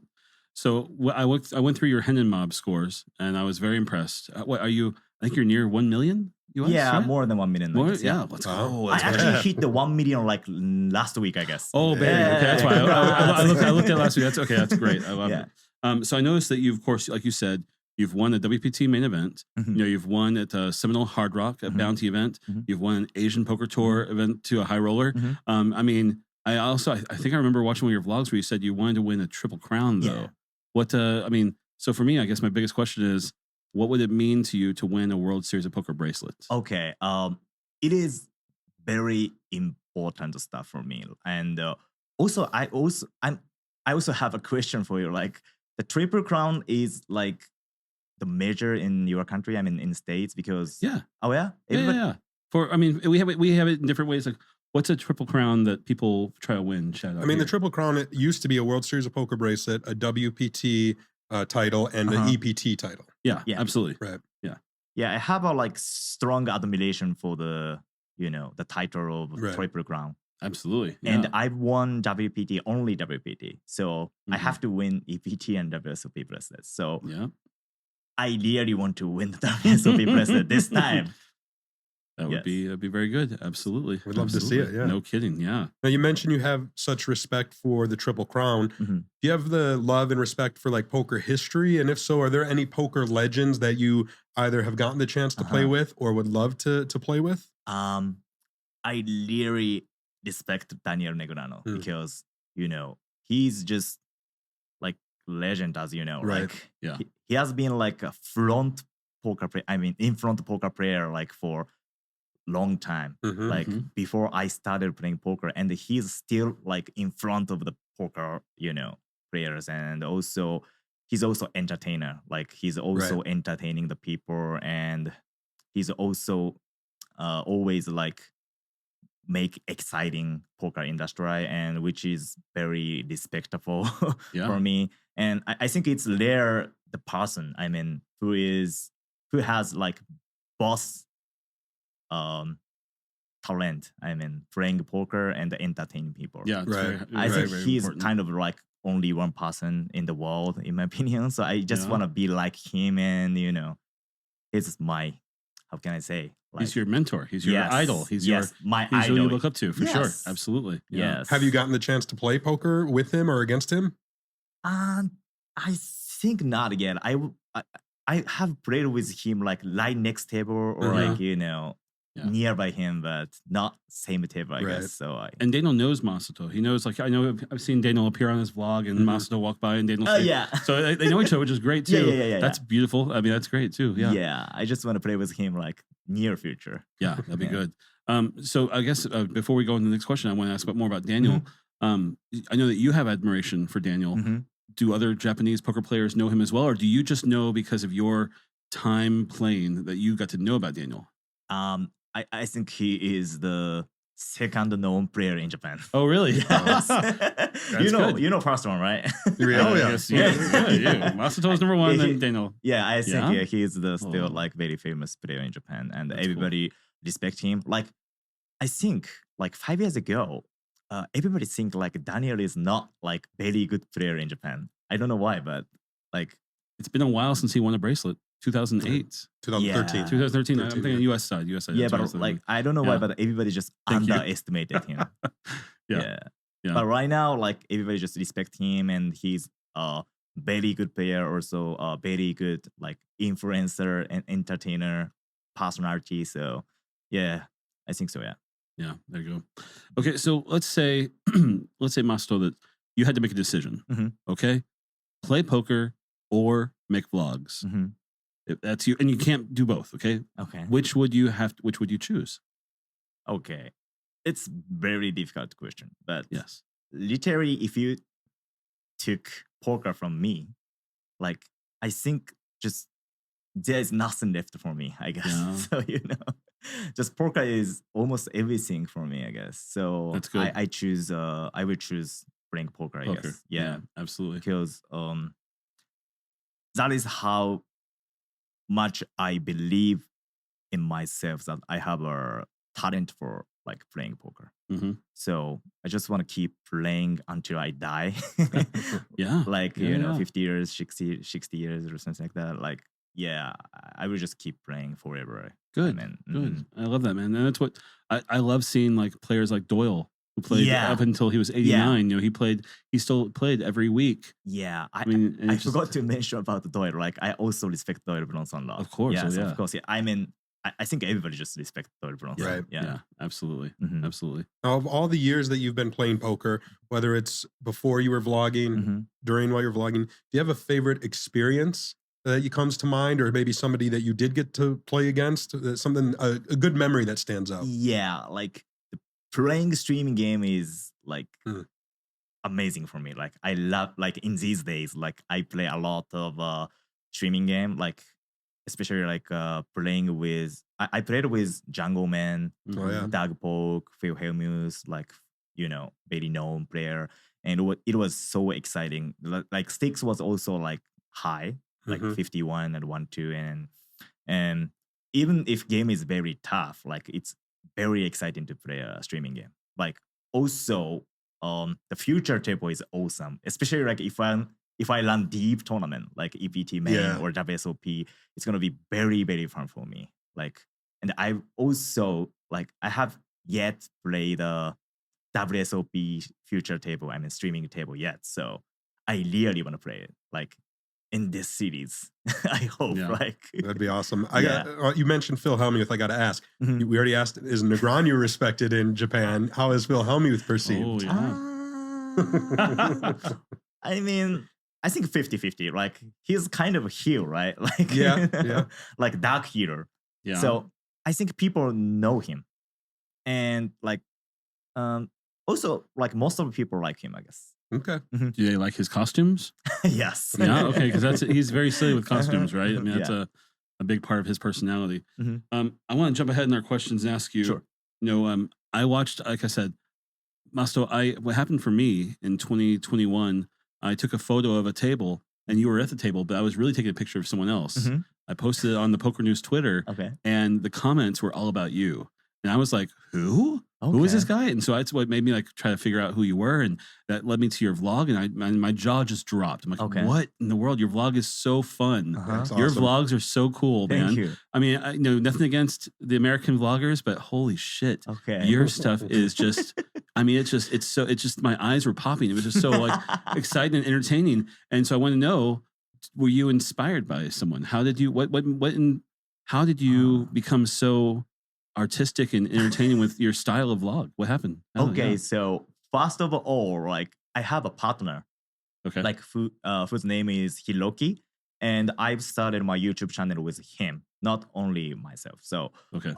So I went through your Hennen Mob scores, and I was very impressed. What are you? I think you're near 1 million US, yeah, right? more than 1 million. More, let's go. I actually hit the 1 million like last week, I guess. Oh, baby. Okay, that's why. I looked at last week. That's okay. That's great. I love it. So I noticed that you, of course, like you said, you've won a WPT main event. You've won at a Seminole Hard Rock, a bounty event. You've won an Asian Poker Tour event to a high roller. I mean, I think I remember watching one of your vlogs where you said you wanted to win a Triple Crown though. Yeah. What I mean, so for me, I guess my biggest question is, what would it mean to you to win a World Series of Poker bracelet? Okay. It is very important stuff for me, and also I also have a question for you. Like the Triple Crown is like the major in your country. I mean, in States, because Yeah. Oh yeah. Yeah. For I mean, we have it in different ways. Like, what's a Triple Crown that people try to win? Shout out. I mean, the here. Triple Crown, it used to be a World Series of Poker bracelet, a WPT title, and an EPT title. Yeah, Yeah. absolutely. Right. Yeah, I have a like strong admiration for the the title of Right. Triple Crown. Absolutely. And yeah. I've won WPT, only WPT. So I Mhm. have to win EPT and WSOP bracelets. So Yeah. I really want to win the WSOP bracelet this time. That would be very good. Absolutely. We'd love to see it, Absolutely. yeah. No kidding. Yeah. Now, you mentioned you have such respect for the Triple Crown. Mhm. Do you have the love and respect for like poker history? And if so, are there any poker legends that you either have gotten the chance to play with or would love to play with? I really respect Daniel Negreanu because he's just like legend, as you know. Right. Like Yeah. he has been like a front poker player. I mean, in front poker player like for long time. Mhm. Like before I started playing poker, and he's still like in front of the poker, players, and also he's also entertainer. Like he's also entertaining the people, and he's also always like make exciting poker industry, and which is very respectful Yeah. for me. And I think it's rare the person, I mean, who has like both talent, I mean, playing poker and entertaining people. Yeah. It's Right. I think very he's important. kind of like only one person in the world, in my opinion. So I just Yeah. want to be like him, and he's my, how can I say? Like, He's your mentor. He's your idol. He's my he's idol. who you look up to for sure. Yes. Absolutely. Yeah. Yes. Have you gotten the chance to play poker with him or against him? I think not yet. I have played with him like right next table or like nearby him, but not same table, I Right. guess. So And Daniel knows Masato. He knows, like, I know I've seen Daniel appear on his vlog and Masato walk by and Daniel. yeah. So they know each other, which is great too. Yeah. That's beautiful. I mean, that's great too. Yeah. Yeah. I just want to play with him like near future. Yeah, that'd be Yeah. good. So I guess before we go into the next question, I want to ask more about Daniel. I know that you have admiration for Daniel. Mhm. Do other Japanese poker players know him as well, or do you just know because of your time playing that you got to know about Daniel? I think he is the second known player in Japan. Oh, really? Yes. good. you know first one, right? Oh, yeah. Yes, yeah. Masato is number one, then Daniel. Yeah, I think Yeah? he is the still Oh. like very famous player in Japan, and That's everybody respect him. Like I think like 5 years ago, everybody think like Daniel is not like very good player in Japan. I don't know why, but like It's been a while since he won a bracelet. 2008, 2013. Yeah. 2013. I'm 13, thinking yeah. US side. US side. yeah, that's what I but was like thinking. I don't know why, Yeah. but everybody just Thank you. underestimated him. Yeah. Yeah. But right now, like everybody just respect him, and he's a very good player, also a very good like influencer and entertainer personality. So yeah, I think so. Yeah. Yeah, there you go. Okay, so let's say Masato, that you had to make a decision. Mhm. Okay, play poker or make vlogs. Mhm. If that's you, and you can't do both. Okay, Okay. which would you choose? Okay. It's very difficult question, but Yes. literally, if you took poker from me, like I think just there's nothing left for me, I guess. Yeah. So just poker is almost everything for me, I guess. So That's good. I would choose playing poker, I Poker. guess. Yeah. absolutely. Because that is how much I believe in myself, that I have a talent for like playing poker. hmm So I just want to keep playing until I die. Yeah. Like, Yeah. 50 years, 60 years or something like that. Like, yeah, I will just keep playing forever. Good. I mean, Good. I love that, man. And that's what I love seeing, like players like Doyle, who played Yeah. up until he was 89. He still played every week. Yeah, I mean, and I it's just- forgot to mention about Doyle. Like, I also respect Doyle Bronson a lot. Of course, Yes, yeah. of course. Yeah. I mean, I think everybody just respects Torbjorn. Right. Yeah, absolutely. Mhm. Absolutely. Of all the years that you've been playing poker, whether it's before you were vlogging, Mhm. during while you're vlogging, do you have a favorite experience that comes to mind, or maybe somebody that you did get to play against, something a good memory that stands out? Yeah, like playing streaming game is like Mm. amazing for me. Like I love like in these days, like I play a lot of streaming game, like especially like playing with I played with Jungle Man, Oh yeah. Doug Polk, Phil Hellmuth, like very known player, and it was so exciting. Like stakes was also like high, like Mhm. 51 and 1-2, and even if game is very tough, like it's very exciting to play a streaming game. Like also, the future table is awesome, especially like if I run deep tournament like EPT main Yeah. or WSOP, it's gonna be very very fun for me. Like, and I also like I have yet played the WSOP future table, I mean streaming table yet, so I really want to play it like in this series. I hope. Yeah. Like That'd be awesome. Yeah. You mentioned Phil Hellmuth. I got to ask. Mhm. We already asked. Is Negreanu respected in Japan? How is Phil Hellmuth Oh, perceived? yeah. I mean, I think 50-50. Like he's kind of a heel, right? Like Yeah. like dark hero. Yeah. So I think people know him, and like also like most of the people like him, I guess. Okay. Do they like his costumes? Yes. Yeah. Okay. Because he's very silly with costumes, right? I mean, that's Yeah. a big part of his personality. Mhm. I want to jump ahead in our questions and ask you. Sure. I watched, like I said, Masato. What happened for me in 2021? I took a photo of a table, and you were at the table, but I was really taking a picture of someone else. Mhm. I posted it on the Poker News Twitter, Okay. and the comments were all about you. And I was like, who? Who is this Okay. guy? And so that's what made me like try to figure out who you were, and that led me to your vlog. And my jaw just dropped. I'm like, Okay. what in the world? Your vlog is so fun. Uh-huh. That's Your awesome. vlogs are so cool, man. Thank you. I mean, I know nothing against the American vloggers, but holy shit, Okay. your stuff is just. I mean, it's just my eyes were popping. It was just so like exciting and entertaining. And so I want to know, were you inspired by someone? How did you how did you become so artistic and entertaining with your style of vlog? What happened? Okay, Yeah. so first of all, like I have a partner, Okay. like whose name is Hiroki, and I've started my YouTube channel with him, not only myself. So Okay.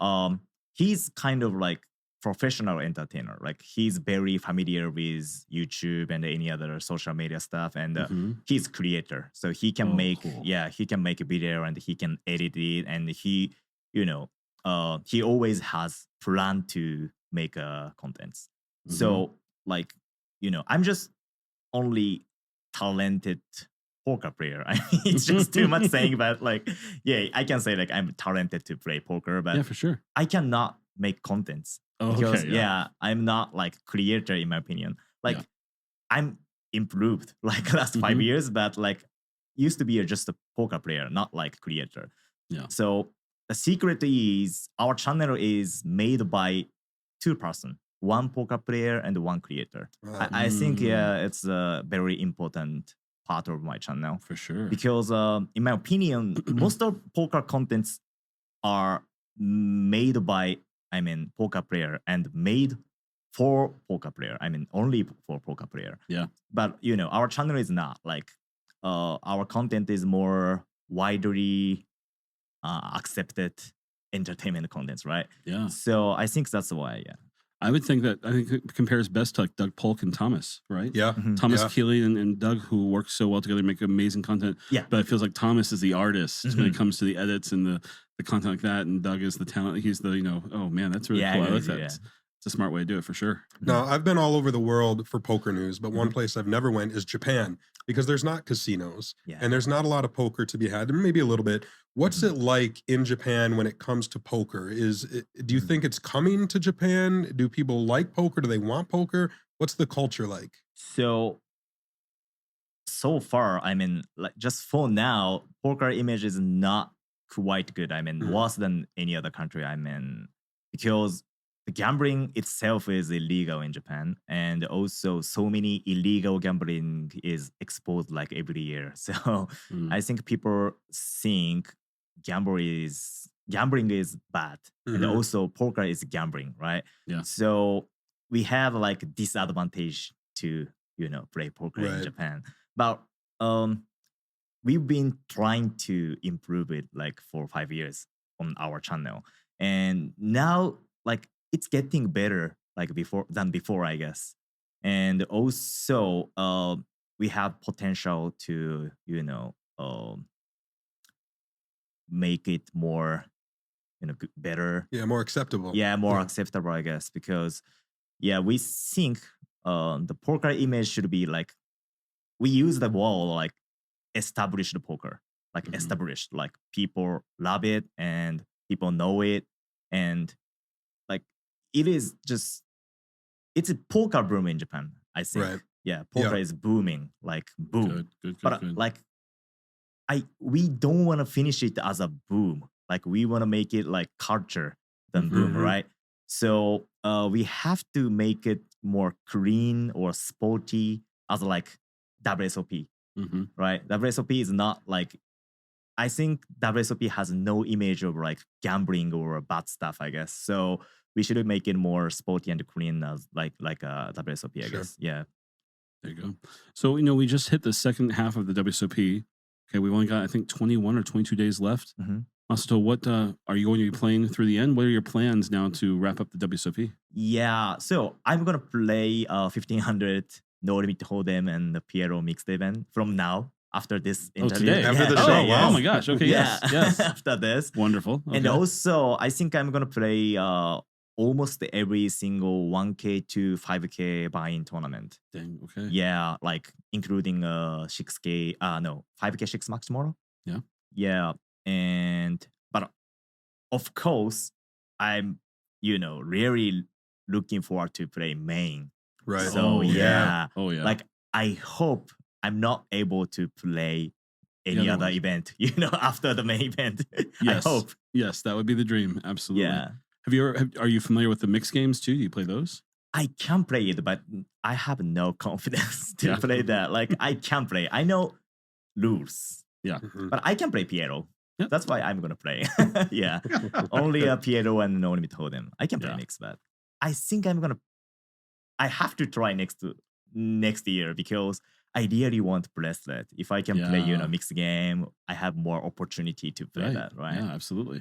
he's kind of like professional entertainer. Like he's very familiar with YouTube and any other social media stuff, and Mhm. he's creator, so he can Oh, make cool. he can make a video and he can edit it, and he he always has plan to make contents. Mhm. So like I'm just only talented poker player. I mean, it's just too much saying, but like yeah, I can say like I'm talented to play poker, but Yeah, for sure. I cannot make contents Oh, because okay. Yeah. I'm not like creator in my opinion. Like Yeah. I'm improved like last 5 Mhm. years, but like used to be just a poker player, not like creator. Yeah. So the secret is our channel is made by 2 person, one poker player and one creator. I think it's a very important part of my channel For sure. because in my opinion, most of poker contents are made by poker player and made for poker player. I mean only for poker player. Yeah. But our channel is not like our content is more widely accepted entertainment contents, right? Yeah. So I think that's why. Yeah. I think it compares best to like Doug Polk and Thomas, right? Yeah. Mhm. Thomas Yeah. Keeley and Doug, who work so well together, make amazing content. Yeah. But it feels like Thomas is the artist when it Mhm. comes to the edits and the content like that, and Doug is the talent. He's the oh man, that's really Yeah, I cool. I agree like with that. you, It's a smart way to do it for sure. Now, I've been all over the world for poker news, but one place I've never went is Japan because there's not casinos Yeah. and there's not a lot of poker to be had, maybe a little bit. What's it like in Japan when it comes to poker? Do you think it's coming to Japan? Do people like poker? Do they want poker? What's the culture like? So far, like just for now, poker image is not quite good. Worse than any other country. Because the gambling itself is illegal in Japan, and also so many illegal gambling is exposed like every year. So Mm. I think people think gamble is gambling is bad, and Mhm. also poker is gambling, right? Yeah. So we have like disadvantage to play poker in Right. Japan, but we've been trying to improve it like for 5 years on our channel, and now like it's getting better like before, I guess. And also we have potential to make it more better, Yeah, more acceptable. yeah, more acceptable, I guess, because we think the poker image should be like, we use the wall like established poker, like Mhm. established, like people love it and people know it, and like it is just, it's a poker boom in Japan, I think. Right. Yeah, poker Yeah. is booming, like boom. Good. But like we don't want to finish it as a boom. Like we want to make it like culture than boom, Mhm. right? So we have to make it more clean or sporty as like WSOP, Mm-hmm. right? WSOP is not like, I think WSOP has no image of like gambling or bad stuff, I guess. So we should make it more sporty and clean as like WSOP, I Sure. guess. Yeah. There you go. So, we just hit the second half of the WSOP. Okay, we've only got, I think, 21 or 22 days left. Mhm. Masato, what are you going to be playing through the end? What are your plans now to wrap up the WSOP? Yeah. So I'm gonna play 1500 No Limit Hold'em and the Piero mixed event from now after this interview. Today? After the Oh, show, wow. wow. Oh my gosh. Okay, Yeah. yes. After this. Wonderful. And Okay. also, I think I'm gonna play almost every single 1K to 5K buy-in tournament. Dang, okay. Yeah, like including 6K, 5K 6 max tomorrow. Yeah. Yeah. But of course, I'm, really looking forward to play main. Right. So Oh, yeah. Oh, yeah. Like I hope I'm not able to play any other other ones. event, after the main event. Yes. I hope. Yes, that would be the dream. Absolutely. Yeah. Are you familiar with the mixed games too? Do you play those? I can play it, but I have no confidence to Yeah. play that. Like I can play. I know rules, Mhm. but I can play Piero. Yeah. That's why I'm gonna play. Yeah. Only Piero and No Limit Hold'em. I can play Yeah. mixed, but I think I have to try next year because I really want Bracelet. If I can play, Yeah. mixed game, I have more opportunity to play that, right? Yeah, absolutely.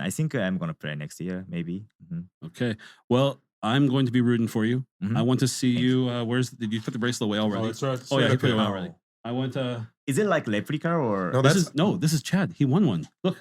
I think I'm gonna play next year, maybe. Mhm. Okay. Well, I'm going to be rooting for you. Mhm. I want to see Thank you. Did you put the bracelet away already? it's right. Oh, yeah, right he up put it here. away already. I want to. Is it like replica or? No, This is Chad. He won one. Look,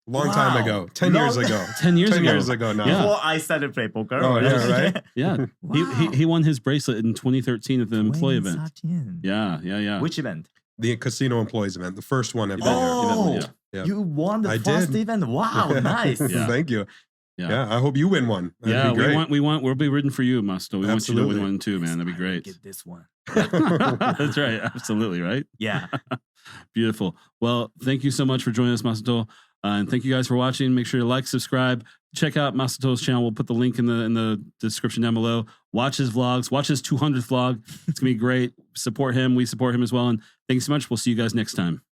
long time Wow. ago. 10 years Long- ago. 10 years 10 ago. years ago now. Yeah. Before I started play poker. Oh, yeah, right? Yeah. Wow. He won his bracelet in 2013 at the employee event. 2013. Yeah. Which event? The casino employees event, the first one every Oh, year. Yeah. you won the I first did. event. Wow, nice. Yeah. Thank you. Yeah. Yeah, I hope you win one. That'd be great. We'll be rooting for you, Masato. We want you to Absolutely. win one too, man. That'd be I will great. Get this one. That's right. Absolutely, right? Yeah. Beautiful. Well, thank you so much for joining us, Masato. And thank you guys for watching. Make sure to like, subscribe, check out Masato's channel. We'll put the link in the description down below. Watch his vlogs, watch his 200th vlog. It's gonna be great. Support him. We support him as well. And thanks so much. We'll see you guys next time.